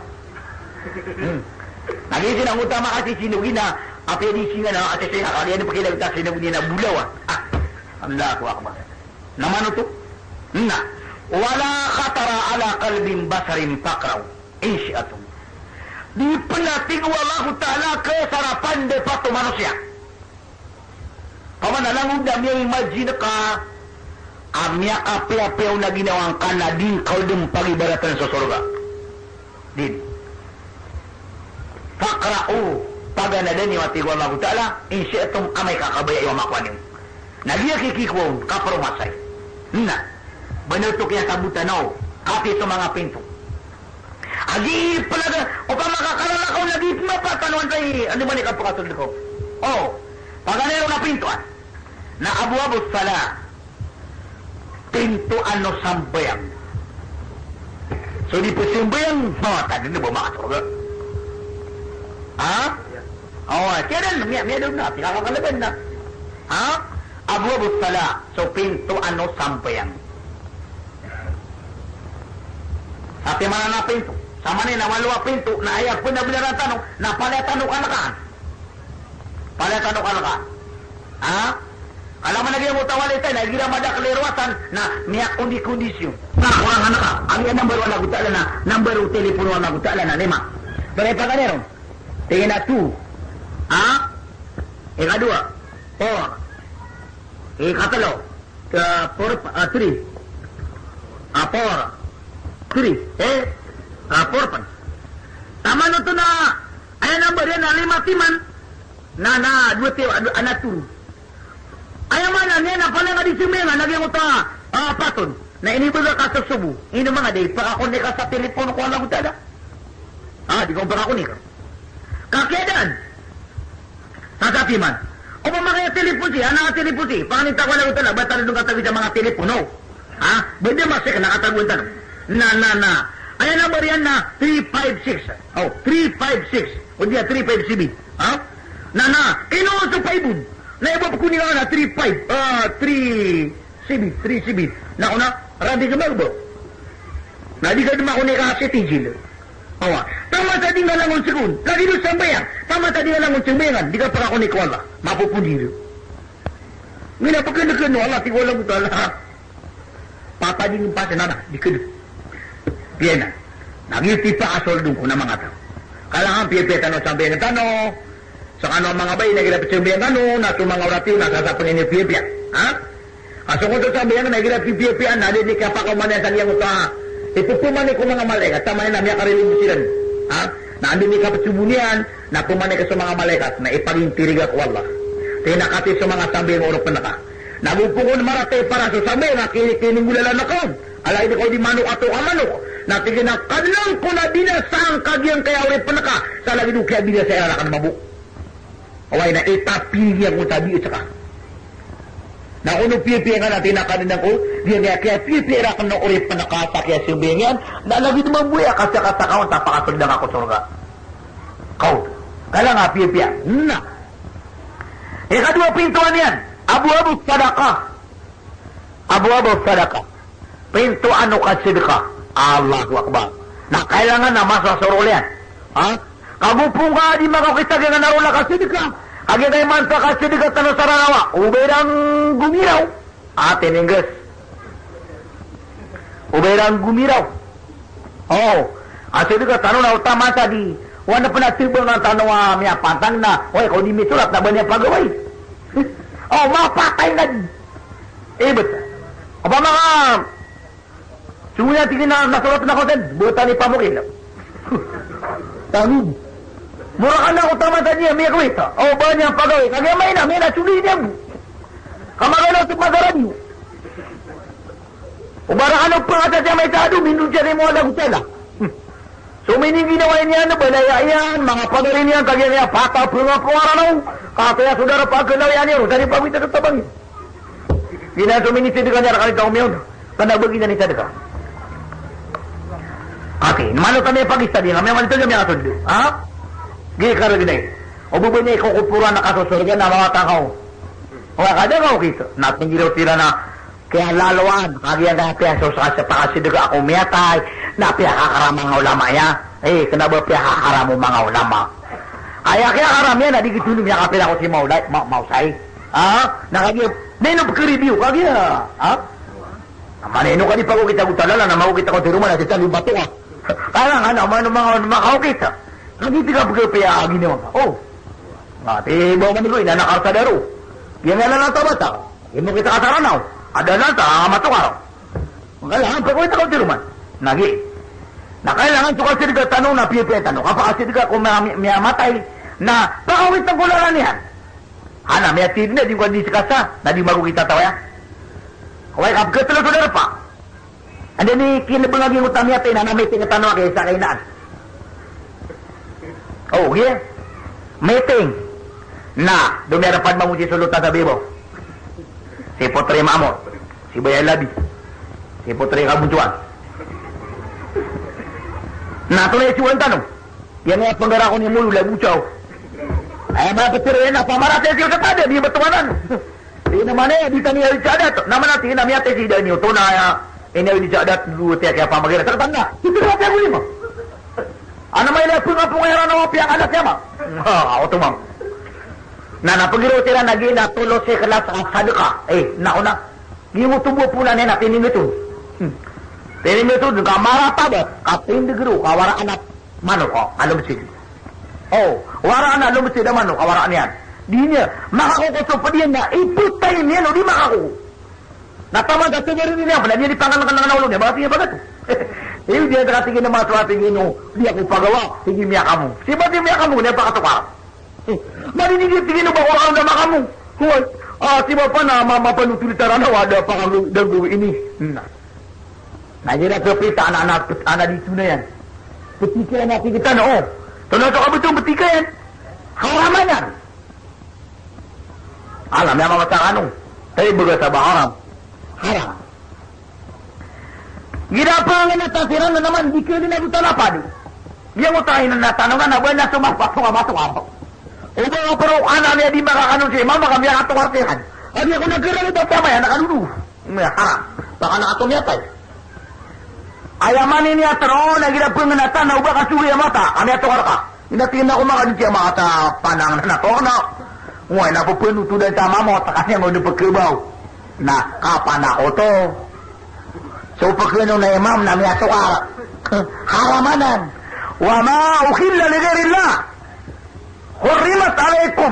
lagi sinang utama kasi sinugin na api di singa na at singa kalian pakilagta sinugin na bulaw Allahu Akbar naman ito na wala khatara ala qalbin basarin pakraw isyatum di penating wallahu ta'ala kesarapan de pato manusia pamanalang udah may imagine ka amya api-apiaw na ginawang kanadin kaudum pagibaratan sa surga din pakra'u paganadan ni wati wallahu ta'ala isyatum amay kakabaya yung makwanim nagiya kikikwong kaparumasay Na, benutuknya sabutan o. Ati sa mga pinto. Agi pala, o pa makakalala ko lagi mapatanuan tayo. Ano man ikapakasunod ko? Oh, paganero na pinto na abu-abu sala. Pinto ano sambayang. So di po sambayang, tadi na ba makasurga? Ha? Oo, kaya rin, may doon na, pinakakalaban na. Ha? Abu-abu sala. So pinto ano sambayang. Ati mana na pinto. Sama ni na maluwa pinto na ayak pun na bilaran tanong na palitan ka na ka. Palitan ka na ka. Ha? Alam mo lagi mo tawali tayo, nagira madak lirwatan na miyak kondisyon. Na kurang anak ka. Ang yan number 1 lagu ta'ala na, number 2 telepono lagu ta'ala na, 5. Berapa ka nero? Tingin na 2. Ha? Ika-2. 4. Ika-3. 3. 4. 3. 4 pan. Tama no to na ay number yan na 5 timan na 2 tiyo anak turu. Ay mana niya na pala nga di sumenga nagyang uta paton na inibaga ka sa subo. Ino mga day para ako ni ka sa telepono ko lang utada. Di ko para ako ni ka. Kakedan. Sasapi man. O pa mga telepon siya, telepon siya. Panganita ko lang utada, ba't tayo nung katabi sa mga telepono? Bende masik nakataguan tanong. Na. Ayan number yan na 356. 356. O diya 357. Na. Inuuso pa ibon. Na iba pa kunin na 35. 37. Na una, radi ka magbo. Na di ka dumakunin ka si Tijil. Tama sa di nga langon sikun. Lagi doon sambayan. Tama sa di nga langon sambayan. Di ka para kunin ko ala. Mapupundir. Mina pagkanda-kanda. Allah, tiwala mo tala. Papa din yung pasa na. Di ka doon. Piena, nangiti pa asoldong ko na mga tao. Kailangan piyepetan o sabihin ng tano, sa kano mga bay, nagilapit sabihin ng tano, na mga oratiw, nasasapang inipiyepya. Aso ko ito sabihin na nagilapit piyepya, nadinig ka pa kumanin sa niyang uta, ipupumanin ko mga malaikat, tama na miya karinig sila. Naandinig ka pa subunian, na pumanin ka sa mga malaikat, na ipagintiriga ko Allah. Tinakati sa mga sabihin mo orok panaka. Nagupukon marate para sa sabihin, na kininggulalan ako. Alay di ko di manok ato ka manok. Natigin na kanilang ko na binasang kagyang kaya ulit panaka. Sa lagi doon kaya binasa sa arakan mabuk. Away na itapilya ko tabi ito ka. Na kuno pipi nga natin na kanilang ko. Diyan kaya pipi arakan na ulit panaka sa kaya simbingan. Na lagi naman buya kasi kasakawan tapakatod lang ako surga. Kau. Kala nga pipi. Na. Ikadua pintuan yan. Abu-abu sadaqah. Abu-abu sadaqah. Pinto ano ka sedekah. Allahu Akbar. Na kailangan na masasuro yan. Kabupong ka di makakita kaya narola ka sedekah. Kaya kayo man sa ka sedekah tanong saranawa. Uberang gumiraw. Atin Ingles. Uberang gumiraw. Sedekah tanong na utama tadi. Wala pa natibong ng tanong miya pantang na. Oy, kung di misulat na ba niya pagaway? Mapatay na. Ibet. Aba mga sumuya tingin na nasulat na ko din. Buta ni Pamukil. Tangog. Mura ka na ako tamatan niya. May kwita. Ba niya pagawin. Kaya may na suli niya. Kamagalaw sa pagaran niyo. Ubara ka na pangata siya may tado. Minun siya rin mo alam sila. So may ginawa niya na balayayan. Mga pagarin niya. Kaya niya pata punga-punga na. Kaya saudara pagkalaw yan niya. Dari pamita sa tabang. Gina suminisi di kanya rakalita umiyon. Kana bagina ni sadaka. Okay, namalo kami pag-ista din. Kami naman ito yung mga sundo. Gini ka rin din. O bubo niya ikukupuran na kasusurgan na mga takaw. O kada ka okay. Natin ginaw sila na kaya laloan. Kaya nga piyaso sa pakasidaga ako miyatay. Na piyakakarama mga ulama ya. Kena ba piyakakarama mga ulama. Kaya karam yan. Di gituloy niya kapila ko si Mausay. Nakagiyap. Nino pagka-review. Kaya. Maneno ka di pa ko kita utalala na makukita ko tiruman na sita libato ka. Kaya nga naman mga makakukita. Nagiti ka pagkapaya ginawa ka. Ati bawa man ko inanakar sa daro. Yan nga lang tabata. Imo kita kasaranaw. Ada na ta matukar. Kailangan pagkakita ko tiruman. Nagi. Na kailangan suka sirga tanong na piye tanong. Kapag sirga kung may matay na pakawit ng kularan yan. May atid na di ko di sikasa na di makukita tawa yan. Kawai kapke telo saudara pa. Anda ni kinabangagi utang niya tayo na meeting at tanong kay sa kainaan. Oh, yeah. Meeting. Na, dumirapan mo si sulutan sa bibo. Si Putri Mamot. Si Bayay Labi. Si Putri Kabuncuan. Na, ito na yung siwan tanong. Yan nga panggara ko ni Mulu, Labuchaw. Ay, mga petirin na, pamarate siya sa tada, di batumanan. Di naman eh, di tani ay sadat. Naman natin, namiyate si Danyo, ito na, inaw di sadat, dulu tiyak kaya pamagira. Sa tanda, ito na tiyak ulit mo. Ano may lapong nga pungayaran ng piyang anak niya, ma? Ako ito, ma'am. Na napagiro sila naging natulo si kelas sadaka. Naku na. Di mo tubo pula nena, tining ito. Tining ito, kamara tabot. Kapindig ro, kawara anak. Mano ko, alam si. Wara anak, alam si da mano, kawara niyan. Di niya, makakukuso pa diyan na, iputay niya, no, di makaku. Natamad at tumarin niya, pala niya di pangalan ng naulong niya, bakit niya bagat? Dia nakatingin na mga suwating ino, di ako pagawa, sige miya ka mo. Si ba't yung miya ka mo, niya pakatukar. Maninigit-tigin ba ko ang dama ka mo? Huwag, si Bapa na mapanutulitaran na wada pa kang dago ini. Nandiyan na kapita, anak dito na yan. Betika yan natin kita, no? Tunod ka ba itong betika yan? Haraman yan. Alam niya mga matakano. Tayo baga sa haram. Haram. Ginapa nga natasiran na naman, di ka rin nagutalapad. Di ang utahin na natanong na, buwan na sumapak-sumamasok ako. Uba nga pero anak niya di makakanon siya, mama kami ang atong artihan. Abi ako nagkarang ito tamay, nakalulu. Haram. Baka nakatong niya tayo. Ayaman niya taro, nagirapang nga natan, na uba kasugi ang mata, kami atong arka. Inatingin ako makanin siya mata, panang na nato, na. Uy, napupunutunan sa mama, takas niya mo na pagkibaw. Nakapan ako to. So pagkinom na imam, nami atong arka. Haramanan. Wa ma ukhilla li ghairillah. Hurrimat alaikum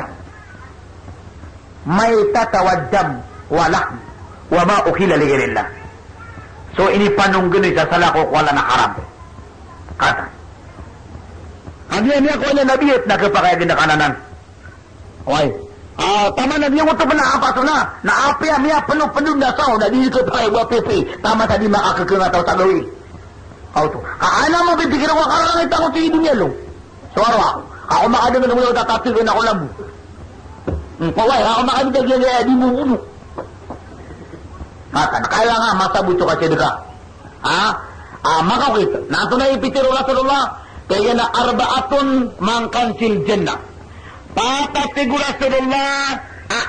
maitata wa dam wa lahm wa ma ukhila li ghairillah. So ini panunggun sa salako wala na haram. Kata. Ani ako na nabiyot na kapakay na kananan. Oy. Tama na niyo to na apa na. Naapi amia penuh na sao na di ko pay wa pepe. Tama tadi makakakena taw tagawi. Auto. Ana mo bibigyan ko karang ita ko sa dunya lo. Suara. Ako makadami na muna tatapilin ako lang. Paway, ako makadami na di mo ulo. Matan, kaya nga masabuto ka siya makakita. Nato na ipitiro Rasulullah, kaya na arbaatun mangkansil jannah. Patatigo Rasulullah,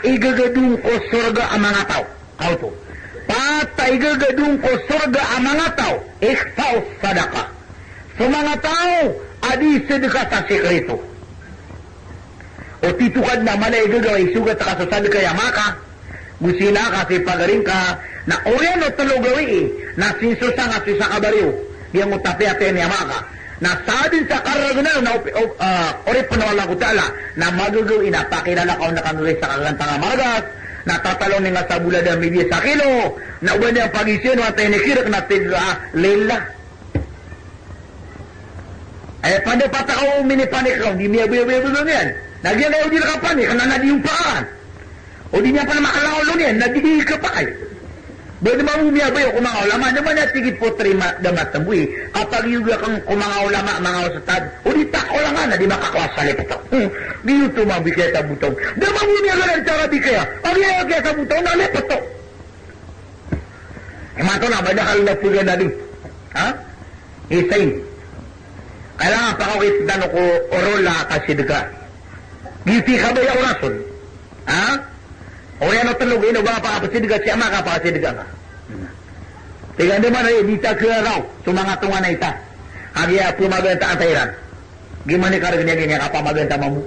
igagadung ko surga ang mga tao. Auto. Igagadung ko surga ang mga tao. Ikhfaw sadaka. Sa mga tao, adi sedekah sa sekreto. O titukad na malay gagaway sugat ka sa sadaka ya maka. Gusina kasi pagaring ka na oriano talo gawi na sinsusa nga sa kabariw. Yang utapi atin ya maka. Na sadin sa karagana na ori panawala ko tala na magagawi na pakilala ka na kanulis sa kagantang amagas. Na tatalong nga sa bulada media sa kilo. Na uban niya pagisyon at tinikirak na lila. Pada patakaw minipanik raw, di miya buya-buya doon yan. Nagyan kayo di nakapanik, kanana di yung paan. O di niya pa na makalaw doon yan, nagdi ka pa kayo. Ba't naman umiya-buya kumangaw lama, naman na tigit po trima damat tabuhi. Kapag yuga kang kumangaw lama, mangaw sa tad, o di tako lang nga na, di makakawas sa lepito. Di yung tumabi kaya sa butong. Daman umiya ka lang sa kaya, pag iya kaya sa butong, na lepito. Mato na, badakal na puga na din. Isay. Kailangan pa ako kitano ko orola kasidga. Giti ka ba yung orason? O yan o talugin, o ba pa kapasidga siya makapasidga ka? Tiga naman ay dita kaya raw, sumangatungan na ita. Hagya pumaganta ang tayran. Gimana ka rin niya kapamaganta mamu?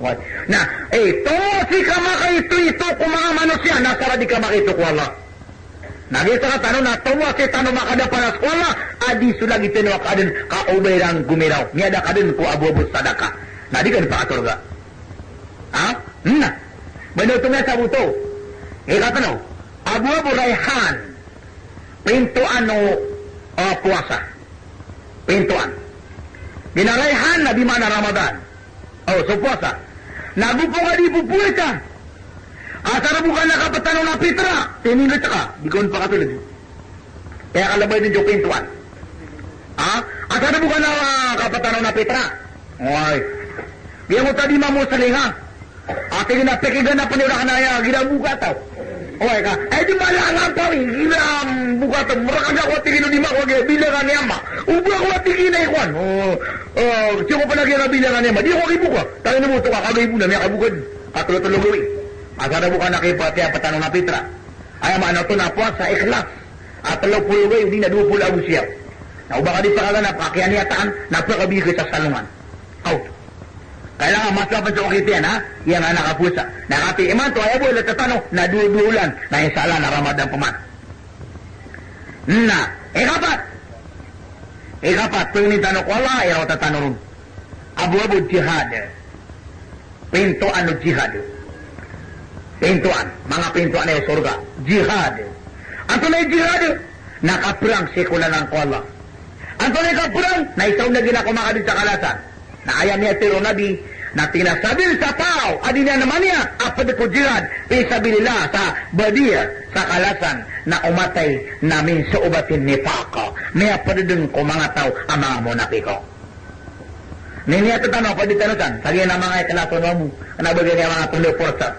What? Na, to si kamaka ito kung mga manusia, nasara di kamaka ito ko Allah. Nagisa ka tanong na tuwa si tanong makada para sekolah adi sudah gitu ni wakadin kaubairang gumiraw niada kadin ku abu-abu sadaka nadi kan pa surga benar tu sa buto kata no abu-abu raihan pintuan no puasa pintuan binaraihan na di mana Ramadan so puasa nagupo ka di pupuita Asara bukan nakapatanaw na pitra. Tiningat ka. Di ko pa katulad. Kaya kalabay din yung pintuan. Asara bukan nakapatanaw na pitra. Ay. Biya mo tadi mamu salinga. Ate ginapekigan na panira ka na ya. Ginabuka tau. Oy ka. Di malangan pa rin. Ginabuka tau. Murakaga ko tigino di mako. Bilangan niya ma. Ubo ako tigina ikwan. Siya ko palagi na bilangan niya ma. Di ako kibuka. Tayo na mo ito ka. Kagay mo na. May kabukad. Katulad-tulog gawin. Asara bukan nakipati ang patanong na pitra. Ay maano to na puwas sa ikhlas. At 30 kayo, hindi na 20 ang siya. Naubaka di pa kaganap, kakianiataan, napakabigay sa salungan. Out. Kailangan maslapan sa okit yan, ha? Yan ang nakapusa. Nakati iman to, ayaw boy, natatanong, nadudulan, na isala na Ramadan paman. Na, ikapat, pwede tanong ko, wala, ayaw tatanong. Abu-abu jihad. Pinto ano jihad. Pintuan, mga pintuan ay surga. Jihad. Ang tunay jihad, nakaperang sekulan ng Allah. Ang tunay kaperang, na isaw na ginakumakadin sa kalasan. Na ayam niya tiro nabi, na tinasabil sa tao, adi niya naman niya, apad ko jihad, isabilillah sa badia, sa kalasan, na umatay namin sa ubatin ni Paka. May apad din ko mga tao, ang mga munapiko. Niya ito tanong, pwede tanusan, sabi na mga ikalason mo, nabagay niya mga tuloy porsa.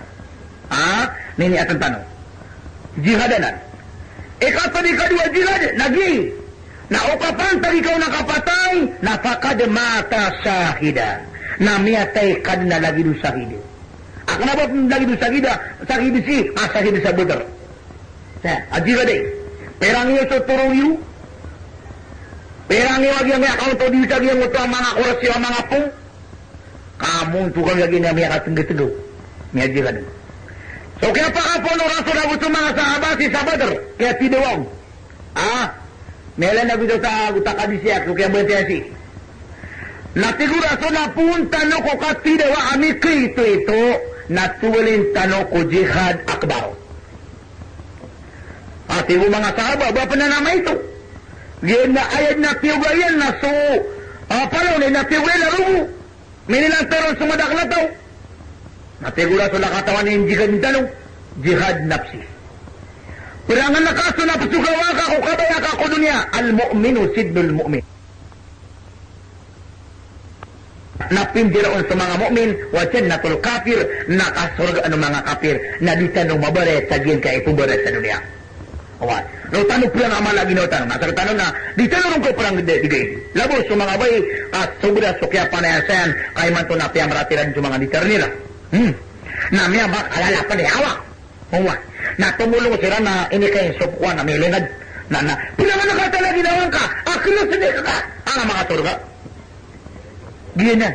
Nini atong tanong. Jihadanan. Tadi kedua jihad lagi. Na ukapan tadi kau nakapatay, napakad mata syahida. Na miyatay kad na lagi do syahida. Kenapa lagi do syahida? Syahida si, syahida sa Badar. Jihad eh. Perang iyo sa turuyo. Perang iyo lagi ang akau to di sa yang utama mga oras yung mga pong. Kamu tukang lagi na miyakat tenggetegaw. Miya jihad. So kaya pa po nung raso na gusto mga sahabat si sa Badr. Kaya tidawang. Meron na gusto sa gutaka di siya. Kaya berarti si. Natigura so na punta no ko katidawa ami ito. Natuwalin tano ko jihad akbar. Tigo mga sahabat. Bapa na naman ito. Yan na ayad na tiugayan na so. Palo na tiugayan na rumo. Minilang teron sumadak na tao. Natigura so nakatawan yung jihad ng tanong, jihad nafsi. Perangan na kaso na pasugawa ka o kabaya ka ko dunia, al-mu'minu sidnul mu'min. Napindiroon sa mga mu'min, wajan natul kafir, nakasurga ang mga kafir, na di tanong mabaret sa gin ka ipubaret sa dunia. Awan. No tanong perang amal lagi no tanong. Nasa tanong na, di tanong ko perang digay. Labos sa mga bay, at sobra sukya panayasan, kay man to na piyamratiran sa mga litar nila. Namanya bak alala pa di awak. Na tumulong sila na ini kayo supkuan na may lingad. Pinaman nakata na ginawan ka. Akilo sindi ka. Ang mga turga. Gina.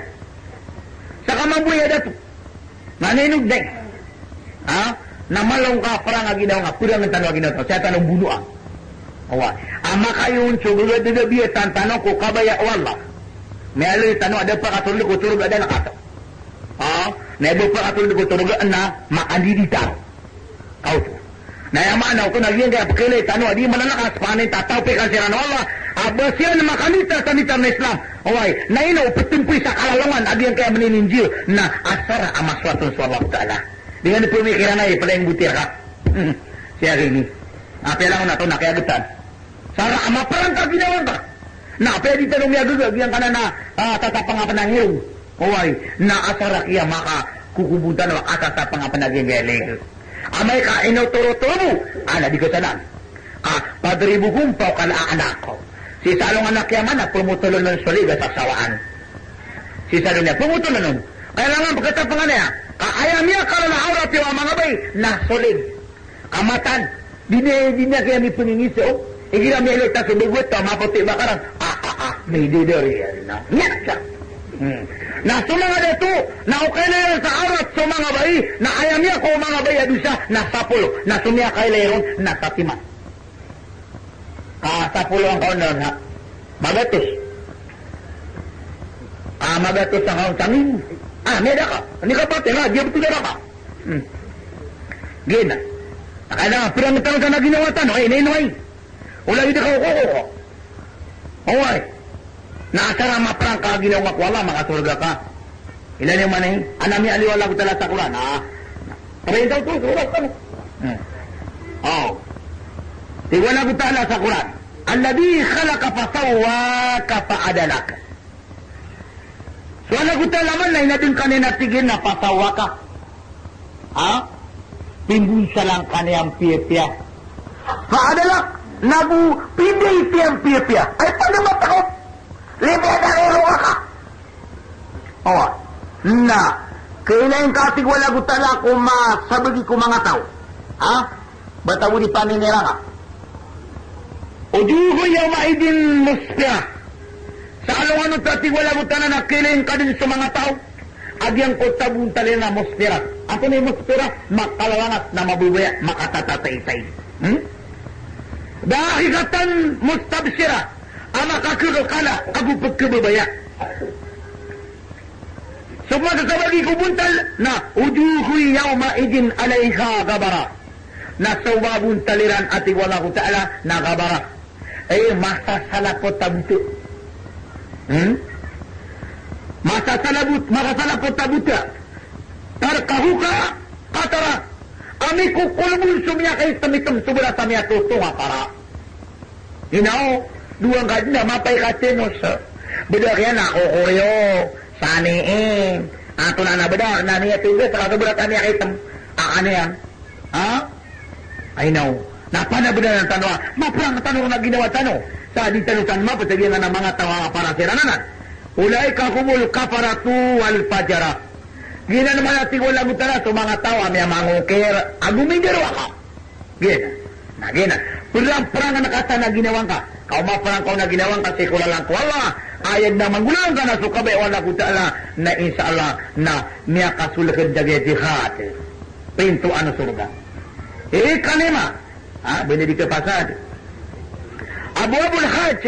Sa kamambuya dato. Naninug na namalong ka parang nga ginawa nga. Pura ng tanong ginawa. Siya tanong bunuan. Ama kayong sugulad na biyatan tanong ko kabaya wala. May aloy tanong ada pa katulog ko turog ada nakato. Nebo pa katulog ko turugaan na makandidita. Kau po. Nayamanaw ko naging kaya pakilay tanong, di malalakas, paano yung tatawpi ka siya na Allah. Abasya na makandita sa nitar na Islam. Nainaw, patimpoy sa kalalungan, agyan kaya manininjil na asara amaswatun sa Allah Ta'ala. Di nga na pumikira na pala yung butir ka. Siya rin ni. Apela ko na ito, nakiagutan. Sara amaparang ka ginawa ka. Pwede tanong niya gagawin ka na tatapang nga panangirong. Na asara kaya makakukubutan o asasa pangapanaging galing. Amay ka inuturo-turo mo. Di ko salan. Padribuhum pa ka na anak ko. Si salong anak yaman na pumutulon ng sulig at aksawaan. Si salong niya pumutulon nun. Kaya nga pagkatapang niya. Ayam niya ka na aurat yung mga bay na sulig. Kamatan. Di niya kaya may puningiso. Igira may lutas sa bigwit to. Maputi ba karang. May didori yan. Nyak siya. Na sumanga dito, na okay na yun sa arat sa mga bayi, na ayam niya ko mga bayi adu siya, na sapulo, na sumya kay leron, na tatiman. Sapulo ang kaunon ha. Magatos. Magatos ang kaunon samin. Meda ka. Hindi ka pati ha, diya betul ka. Gina. Kaya nga, pirang tanong ka na ginawa tanong, ninoy. Ulang hindi ka ko. Naasara maprang ka ginawa ko wala makasurga ka. Ilan yung manay? Anami aliwala ko tala sa Quran. Perintah itu surat kan. Oh. Tinggal Allah Ta'ala sa Quran. Alladhi khalaqa fasawwaka fa'adalaka. So Allah Ta'ala man na inadun kanina tigin na fasawwaka. Timbun sa lang kaniyang piya-piya. Fa'adalak. Nabu pinday tiyang piya-piya. Ay panamat ako. Libre na eroa ka. Oh. Na. Kailan katig wala Ta'ala kung masabagi ko mga tao. Bataw di paninira ka. Ujuhu yawmaidin musfira. Sa alungan ng tatig wala Ta'ala na kailan ka din sa mga tao. Agyang ko tabong tali na musfira. Ako na yung musfira, makalawangat na mabubaya, makatatatay-tay. Dahigatan mustabsira. Ama kakakala, kabupag kababaya. So magkakabagi ko buntal na ujuhu yawmaidin alayha gabara. Na sawabun taliran at wala ko Ta'ala na gabara. Masasalapot tabuto. Masasalapot tabuto. Tarkahuka katara. Ami kukulmul sumya kay tamitam subra samya tutunga para. Duang kanya mapay katinos. Beda kaya na kukuryo. Saniin. Ato na beda. Naniya tugas. Nakasuburat kami akitam. Ano yan? I know. Napanabda ng tanong. Maprang tanong na ginawa tanong. Sa di tanukan mapatagyan na ng mga tawa para sirananan. Ulay kakumul kaparatu wal fajara. Gina naman natin wala mo tala sa mga tawa may mangukir. Agumingero ako. Gina. Perang-perang na kata na ginawang ka. Kau maprang kau na ginawang ka sikula lang ko. Allah. Ayad na manggulang ka na sukabay wala ko Ta'ala na insyaAllah na niya kasulakad dagay jihad. Pinto ano surga. Kanima. Benda di kepasad. Abu-abul haj.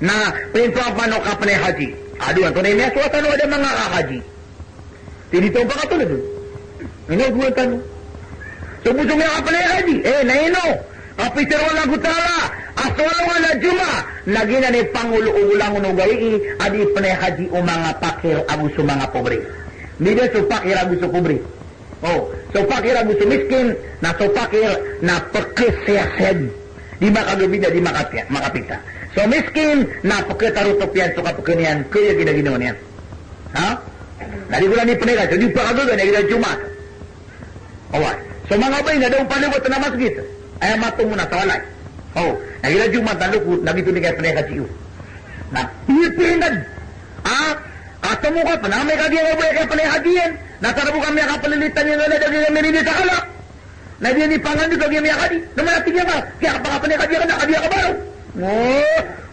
Na pintu apa no kapne haji. Aduh, antunay niya suatan ada mga haji. Tinito pa katulad doon. Ino, buwan tanong. Subusong niya kapne haji. Naino. Kapitero lang Ta'ala. Aswalo nga na Juma. Nagina ni Pangulo ulang unugay. Adi panay haji o mga pakir aguso mga pobre. Hindi so pakir aguso pobre. So pakir aguso miskin. Na so pakir na pagkisyahed. Di makagabida, di makapita. So miskin na pagkitarutok yan. So kapagkanian. Kaya ginaginawa niyan. Nadi ko lang ni panay haji. So di pakagabida. Nagina Juma. So mga bay na daw paliwat na masjid. Ay matong muna sa walay. Nagila Jumat na lukot, nagito ni kaya panay haji. Na pipinad. Ato mo ka, panamay ka diyan nga kaya panay haji yan. Nasarabo kami ang kapalilitan niya na daging ang minili sa kalak. Na diyan ni pangan dito kaya may akadi. Naman natin yan ka. Kaya ka pa ka panay haji ka na, kadi ka ba?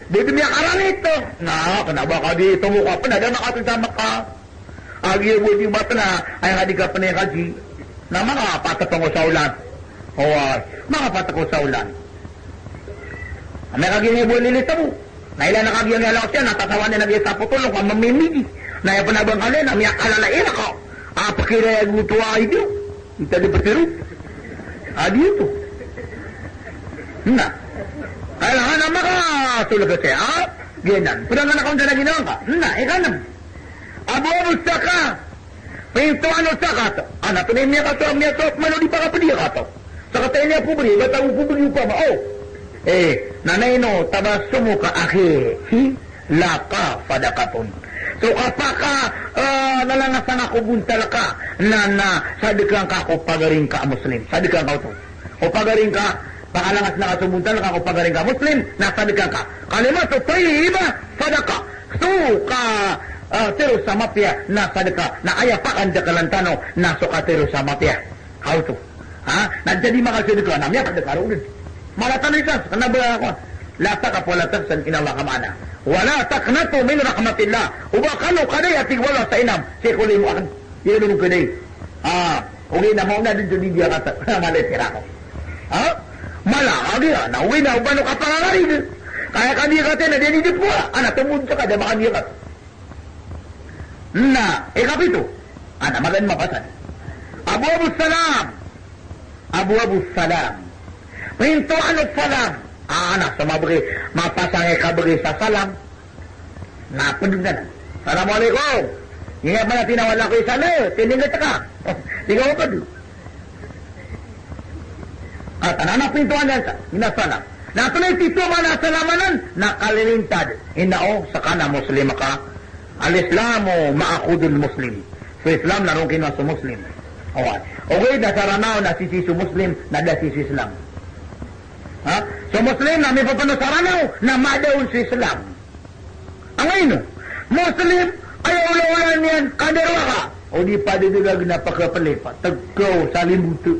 Dito may akarangit to. Kanaba ka dito mo ka pa na, dahil makasasama ka. Agi mo yung mata na, ay kadi ka panay haji. Na mga patatong ko sa ulan. Mga patatong ko sa ulan. May kaging ibo lilita mo. Naila na kaging nalak siya, natasawan niya naging sa putulong, kung mamimigi. Naya panabang kalin, may akalalain ako. Pakiraya guto ay diyo. Ita di patirut. Diyo to. Kailangan na makatulog ka siya. Ganyan. Pwede nga na kung na ginawa ka. Ikanam. Abo sa ka. Pinto ano sa ka to. Tunay niya ka to, niya to, mano di pa ka pa diya ka to. Sa katay niya pubri, ba't ang pubri pa ba? Nanay no, tabasumo ka akhi, laka padakapon. So kapaka nalangasan ako buntal ka, na sadikang ka o pagaring ka Muslim. Sadikang ka ito. O pagaring ka, pakalangas na kasubuntal ka o pagaring ka Muslim, na sadikang ka. Kalimat o tayiba, sadaka. So ka, tero sa mapya, na sadika, na ayapakan da kalantano, na so ka tero sa mapya. How to? Nandiyan di makasidika, namya kadakaroon. Malatan isas, kanaba ako. Lata ka po latan sa inawa kamana. Wala taknatu min rahmatillah. Ubakalo kaday ating wala sa inam. Sikuli mo akan. Yan mo kaday. Okay na mo na din din dia kata. Maletira ko. Malagi na. Uwi na. Ubano ka pangarin. Kaya kami kata na din din po. Tumud sa kada baka niya kata. Kapito. Magaling mapasan. Abu Salam. Abu Salam. Pinto ano salam. Sa mapasangay ka bagay sa salam. Napunod na. Assalamualaikum. Nga ba na tinawala ko isa na. Tiningat ka. Tigaw ka doon. Anak pintuan yan sa minasalam. Na tunay tito mana salamanan nakalilintad. Inao sakana muslim ka. Al-Islamu ma'akudul muslim. So Islam narong kinwa sa muslim. Okay, dasaranaw na sisi su muslim na da sisi Islam. Ha? So muslim na may papanasaranaw na madaon sa Islam. Ang ayun, muslim ay ulan yan kaderwa ka. O di pa didulag na pagkapalipa. Tagkaw sa limuto.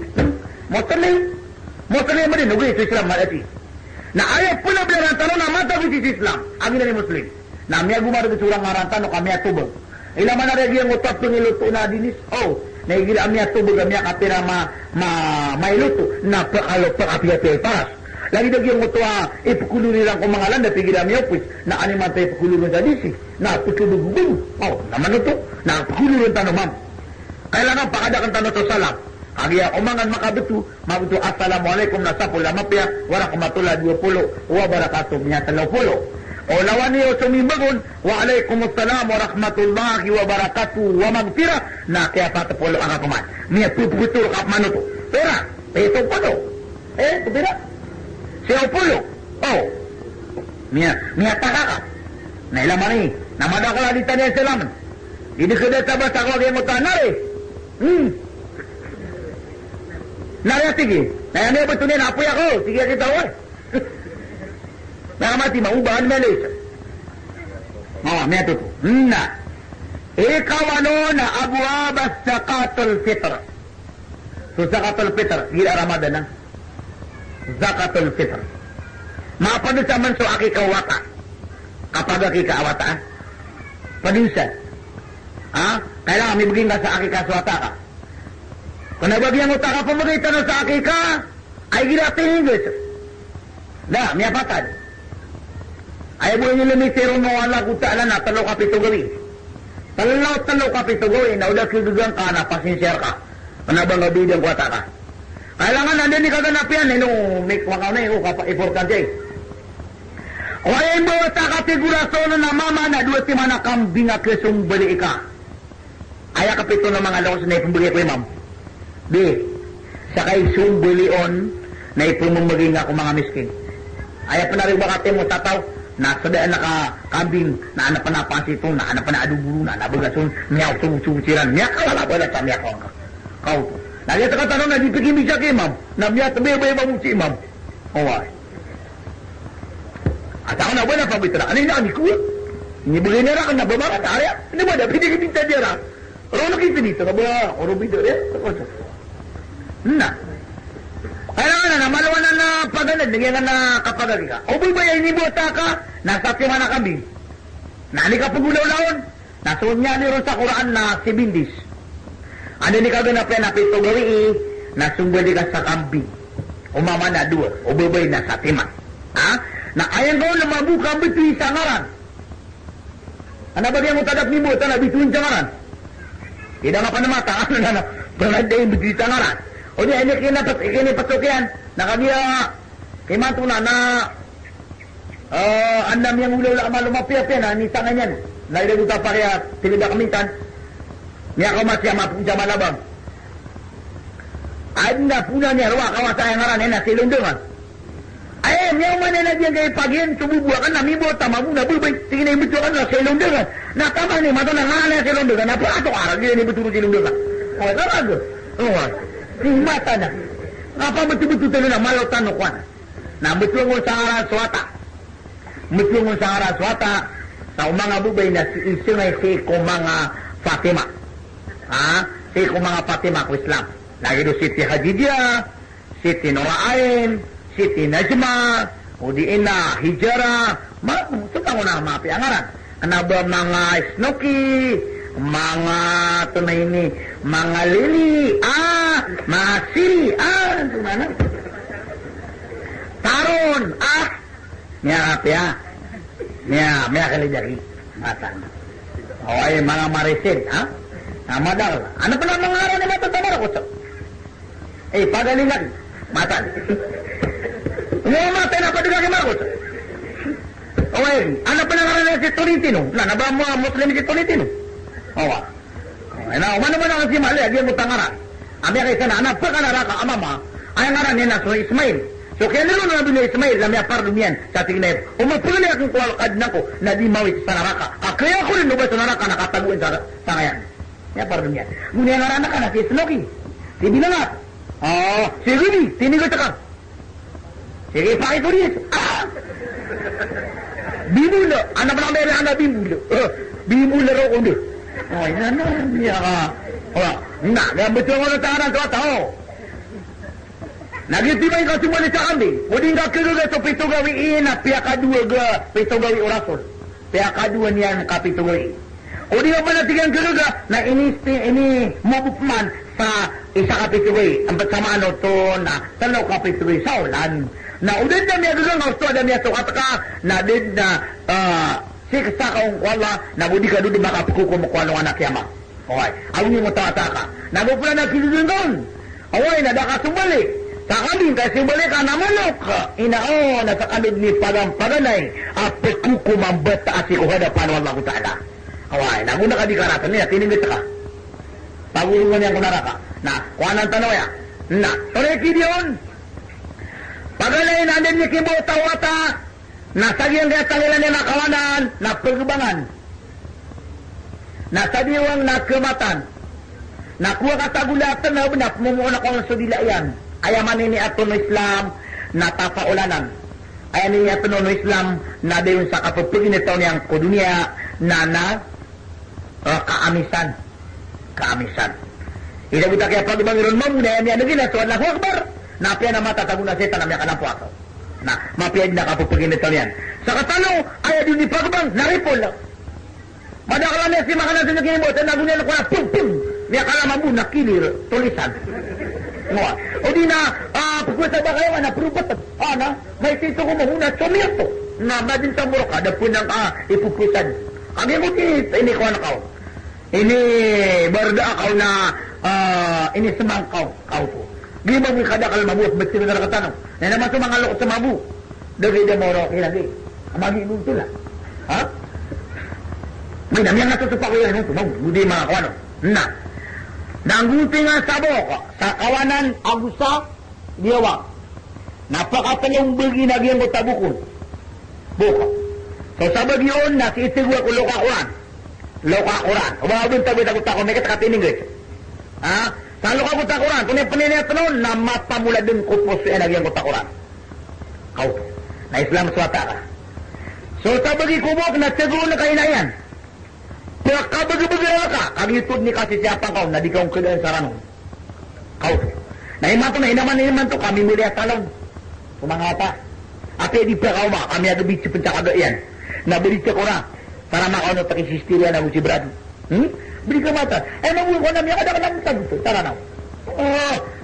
Muslim din, okay, sa Islam malati. Na ayat pula bilang tanong na mata ko sisi Islam. Ang ina ni muslim. Na miya gumaro ko surang ngarantan o kami atubog. Ilaman na rin yung utap ng iluto na dinis. Naigila kami atubog kami kapira mailuto na pag-apiya paras. Lagi daw yung utwa ipukulunin lang kung mga landa pigil kami opis na animan tayo ipukulunin sa disi. Na pagkudugugong. Naman ito. Na pukulunin tanong ma'am. Kailangan pakadakan tanong to salam. Agiya umangan makabetu, mabutu assalamualaikum na sapul lamapya, warahmatullahi wabarakatuh nya 30. O lawan niyo sumibagon, waalaikumsalam warahmatullahi wabarakatuh wa magfirah na kaya patapulo ang akuman. Niya puputur kap manuto. Pera, peso pulo. Pera. Siya pulo. Niya takaka. Na ilaman ni, namada ko lang dito niya salaman. Hindi ko dito ba sa ko kayo mo tanari? Nariya sige. Naya niya ba ito niya napoy ako? Sige kita ko Nakamati, maubahan Malaysia. May ito po. Ikaw na abuabas zakatul fitr. So zakatul fitr, gila Ramadan na. Zakatul fitr. Mapanusaman so aki kawata. Kapag aki kaawata, panusan. Kailangan may biging ka sa aki kaswata ka. Kung nabagyan mo ka pamagay sa aki ka, ay gila English. May apatan. Ayaw mo yung limitero mo wala kung saan na talo ka pito gawin. Talo ka pito gawin, na ulat sudugan ka, napasinsyar ka. Panabang gabidang kwata ka. Kailangan nandun ni kaganap yan, may kwakaw na yung importante. O ayaw mo sa kategurasyon na mama na duwa si mana kambing at kesumbali ka. Ayaw ka pito ng mga lakos na ipumbali ko ma'am. Sa kay sumbalion na ipumumaging ako mga miskin. Ayaw pa na rin bakate mo tataw. Nasadaan nakakambing na anak pa na pansito, na anak pa na aduburo, na nabagason, miyaw sumusiran, miyak ka wala pa na sa miyak ko. Kau to. Lagi sa katanong na di pagimig siya kay ma'am, na miyak tabi ba yung si ma'am. At ako na ba na pabitra, ano yung nakaniku? Hindi ba ginera ka na ba mga karya? Hindi ba na, pinigibinta niya na. Pero nakita dito na ba, oro bito, Kailangan na, malawan na paganad, nagyan na kapagagi ka. O ba yung inibota ka, nasa sima na kami. Nani ka pagulaw-laon, nasuon niya ni ron sa Quran na si Bindis. Ano ni kaganap yan na pito gawi, nasumbali ka sa kambing. Umama na duwa, o babay na sa tima. Na ayang ko na mabuka bituin sa ngaran. Ano ba diyan mo tadap ni Bota na bituin sa ngaran? Tidak nga pa na mata, ano na, pernah din bituin sa ngaran. O niya, ikinipasok yan. Nakagaya, kay Matuna na andam yang ulaw lang malumapiyap yan, nisangan yan. Nailaguta pa kaya tilida kamintan. Niya ako masya mapunja malabang. Ay na puna niya, ruwa kawa sa ngaran, na silundungan. Ay, niya umana na diyan kay pagyan, sumubuakan na, mibota, mamuna, bubay, sige na ibutukan na silundungan. Nakama ni, mato na nga na silundungan, napato ka, hindi na ibuturo silundungan. O, tarago. Mata na. Apa betul-betul tayo na malautan no kwan. Na betul mo sa ngaran swata. Betul mo sa ngaran swata. Sa mga bubay na isu na si ko mga Fatima. Si ko mga Fatima ko Islam. Lagi do Siti Hajidiyah, Siti Norain, Siti Najma, Udiin na Hijara. Suka ko na mapi ang ngaran. Ano ba mga Snooki, mga tunay ni mga lili, mga siri, mana? Taron, niya kapya, niya kalijari, mata. O ay mga marisid, madal. Ano pa lang mga araw ni mata tamara ko? Pagalingan, mata. Mga mata na pa din ako o ay, ano pa lang araw ni si Tolentino? Naba mo Muslim si Tolentino? Ay na, umano mo na si Mali, agyan mo tangaran. Ami kay sana, anak pa ka naraka, amama, Ay ngaran niya so Ismail. So kaya naroon na bin Ismail lamya pardumian sa tingin. Umapuli akong kuwalkad nako na di mawit sa naraka. Kaya ako rin ba sa naraka nakataguin sa ngayan. Ya pardumian. Ngunit ngaran ka na si Snoki. Si Bilangat. Si Rudy, tinigot ka. Sige, pakit ko rin. Bimulo. Ano ba naman meron na bimulo? Bimulo ro ko doon. Ay, niya ka. Nga betul ko na tangan sa tao. Nagitibay ka sumali sa kami. Mudi nga kiruga sa pito gawiin na pia kadua ga pito gawi orasol. Pia kadua niyan ka pito gawi. O di nga ba natigang kiruga na ini mabukman sa isa ka pito gawi. Ang sama ano to na tanaw ka pito gawi sa ulan. Na udan na miya gusto nga gusto na miya to kataka na din na siksa kaong wala na budi ka doon makapuko mo kung anong anak yama. Okay. Ang yung matawataka. Nagupula na kilulungon. Okay, nadaka sumali. Sa kami, kasi balik ka namanok. Inao, nasa kami ni paganay. Apekuko mambata asi ko hadapan wala ko ta'ala. Okay, naguna ka di karatan niya, tiningit ka. Pagulungan niya kunara ka. Na, kuhanan tanaw ya. Na, toreki diyon. Paganay nanin ni Kibo Tawata. Nasagyan kaya tangilan niya nakawanan. Na pagbangan. Nasa diwang nakematan. Nakuha ka tagulatan na pumumuuna ko ng sudilayan. Ayaman ini ato no Islam na tapaulanan. Ayan ini ato no Islam na dayon sa kapupugin ito niyang kudunia na kaamisan. Kaamisan. Ida buta kaya pagbangiron mo muna yan naging na so Allahu Akbar. Napia na matataguna setan na miya kanampo ato. Na mapia na kapupugin ito niyan. Sa katalo, ayaw din ni pagbang, naripol lang. Madakalan niya si makanan sa naging na nagunin ako na pum-pum. Niya kalamabu na kilir, tulisan. O di na, pagkita ba kayo na prubat na, may tito ko mahuna, sumirto. Na madin sa muro ka, dapun ng ipupusan. Ang yung ini ko na kao. Ini barda akaw na, ini semang kao po. Di ba may kadakal mabuot, ba't sila na nakatanong? Na naman sa mga lokot sa mabu. Dagay da moro, kilagi. Amagi mo ito lang. Ha? May namiyang natutupa ko yan, hindi mga kawano. Na, nangguti nga sa boko, sa kawanan, agusa, diyawa. Napakatalang bagi nagyang ko tabukon. Boko. So sa bagyon, nasitigwa ko loka-kuran. Loka-kuran. Umabing tabi-tabi-tako, may katakatiningit. Ha? Sa loka-kuran, kung yung paniniyat nun, na mapamula din ko po siya nagyang ko takuran. Kau to. Na Islam swata ka. So sa bagi kubok, nasitigwa na kayo na yan. Kaya kabag-baga ka, kagitod ni kasi siyapang kau, na di kaong kailan sa ranong. Kau to. Na inaman to, kami muli at talong. Kumangata. Ate di pa kau ma, kami agabit si pencakaga yan. Nabalik ka ko na, para makauno takisistiria na si Brad. Bili ka mata. Mabuhay ko na miya kada ka lang sagot. Tara na.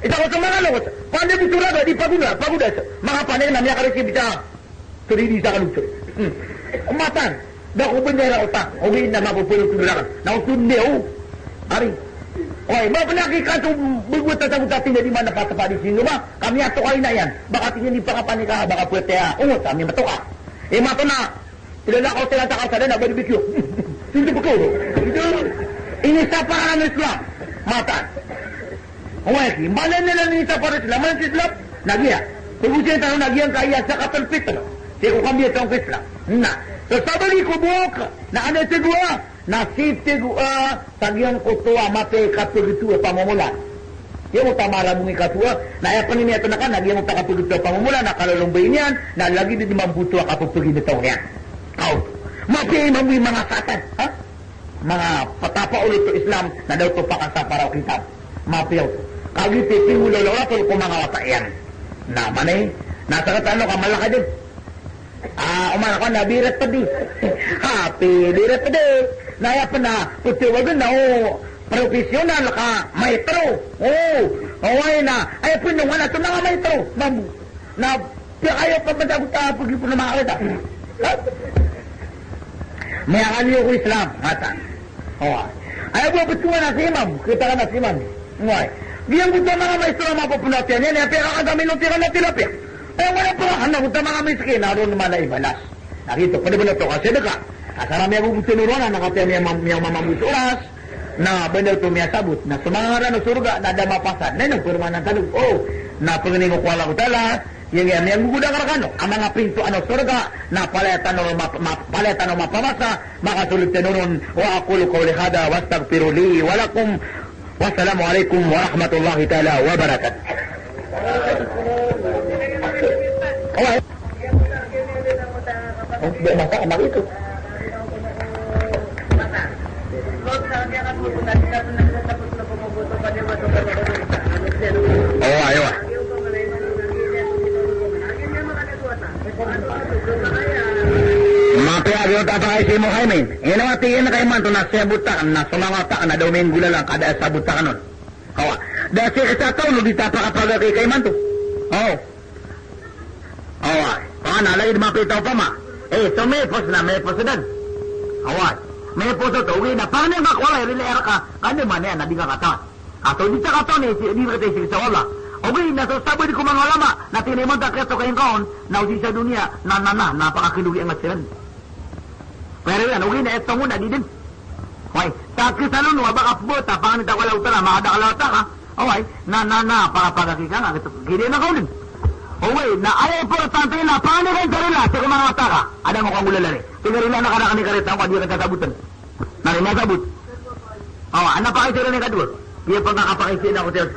Ito ko sa mga lokot. Paano di turaga, di pagudas. Mga panay na miya ka rin siya turidi sa kalutso. Umatan. Dako bendera otak. Uwi na mapupulong tulakan. Nautundi Ari. Okay, mapalaki ka itong bugwat na sagot-ating na di man napatapadi sino ba? Kami ato kayo na yan. Baka tingin di pa kapani ka, baka puwete kami mato ka. Mato na. Tilala ko sila takar sa na, barbecue. Hindi po ko. Inisa para ng Islam. Matan. Okay, malan nila ng isa para Islam. Malan sa Islam, nagya. Pag-usyan tayo nagyang kaya sa katalpit. Di ko kami itong Islam. Na. So sabali ko buok, na ano tigwa, na si tigwa, tagyang kutuwa, mati katugitua pamumulan. Yung utamara mong ikatua, na ayapan niya ito na ka, nagyang utakapugitua pamumulan, nakalulumbay niyan, na lagi din mambutua kapupugin ito niyan. Kau, mapi mamuy mga satan, ha? Mga patapa ulit to Islam, na daw to pakasa para kitab. Mapiyaw to. Kagiti, pingulolaw to kung mga watayan. Na manay, nasa katano ka, malaka din. Umana ko na, birat pa di. Happy, birat pa di. Naya pa na, putiwagan na, profesional ka, maestro. Ay na. Ay, pinungan na ito na nga maestro. Na, ayaw pa ba dapat pagli po na mga kita. May akaliyo ko Islam, matan. Ayaw po, ba't ko na si imam? Kita ka na si imam. Ngay. Diyan ko ito mga maestro na mapupunatian yan. Pera ka kami nung tira na tilapia. Eh, wala pa lang. Nakunta mga miskin. Naroon naman na ibalas. Nakito, pwede ba na ito kasi ka? Asara may abubutin na nakapaya may mamabuti oras. Na benar to may sabut. Na sumangaran ng surga na damapasad. Na nagpirma ng talog. na panginingo ko Allah Ta'ala yang gugudang kano ang mga pinto surga na palitan o mapamasa makasulit tinurun wa aqulu qawli hada wastaghfiru li wa lakum wassalamu alaikum warahmatullahi ta'ala wabarakatuh. Masa itu. Oh, ayo. Mapi agyo tapahay si Muhammad. Inawatiin na kayo man ito na sabutakan, na sumangatakan, na daw may gula lang kada sabutakan nun. Kawa. Dahil siya sa taon, hindi tapakapagay kayo man ito. Oo. Oo. Nalagid mapitaw pa ma. So may pos na, may pos na. Oo. May pos ito, uwi na. Paano yung makwala, rilera ka, kanya man yan, nadi ka katawan. Ato, hindi sa katawan hindi ka tayo sa wala. Okay, nasasabi ko mga ulama na tinimod na kreto kayong kaon na usi sa dunia napakakilugi ang masilan. Pero yan, okay na ito muna, di din. Okay, takis sa nun, wabak apbota, panganita ko lauta na, makadakalauta ka. Okay, napakapagakika nga, gini na kaon din. Okay, na ay importante na, paano kayo sarila, sige mga mata ka, ada mo kang ulalari. Sige rin na nakanakani karita ko, di ka sasabutan. Narin nasabut. Okay, ano pa kayo sarila ni kadwa? Iya pagkakapakaisi na ako siya.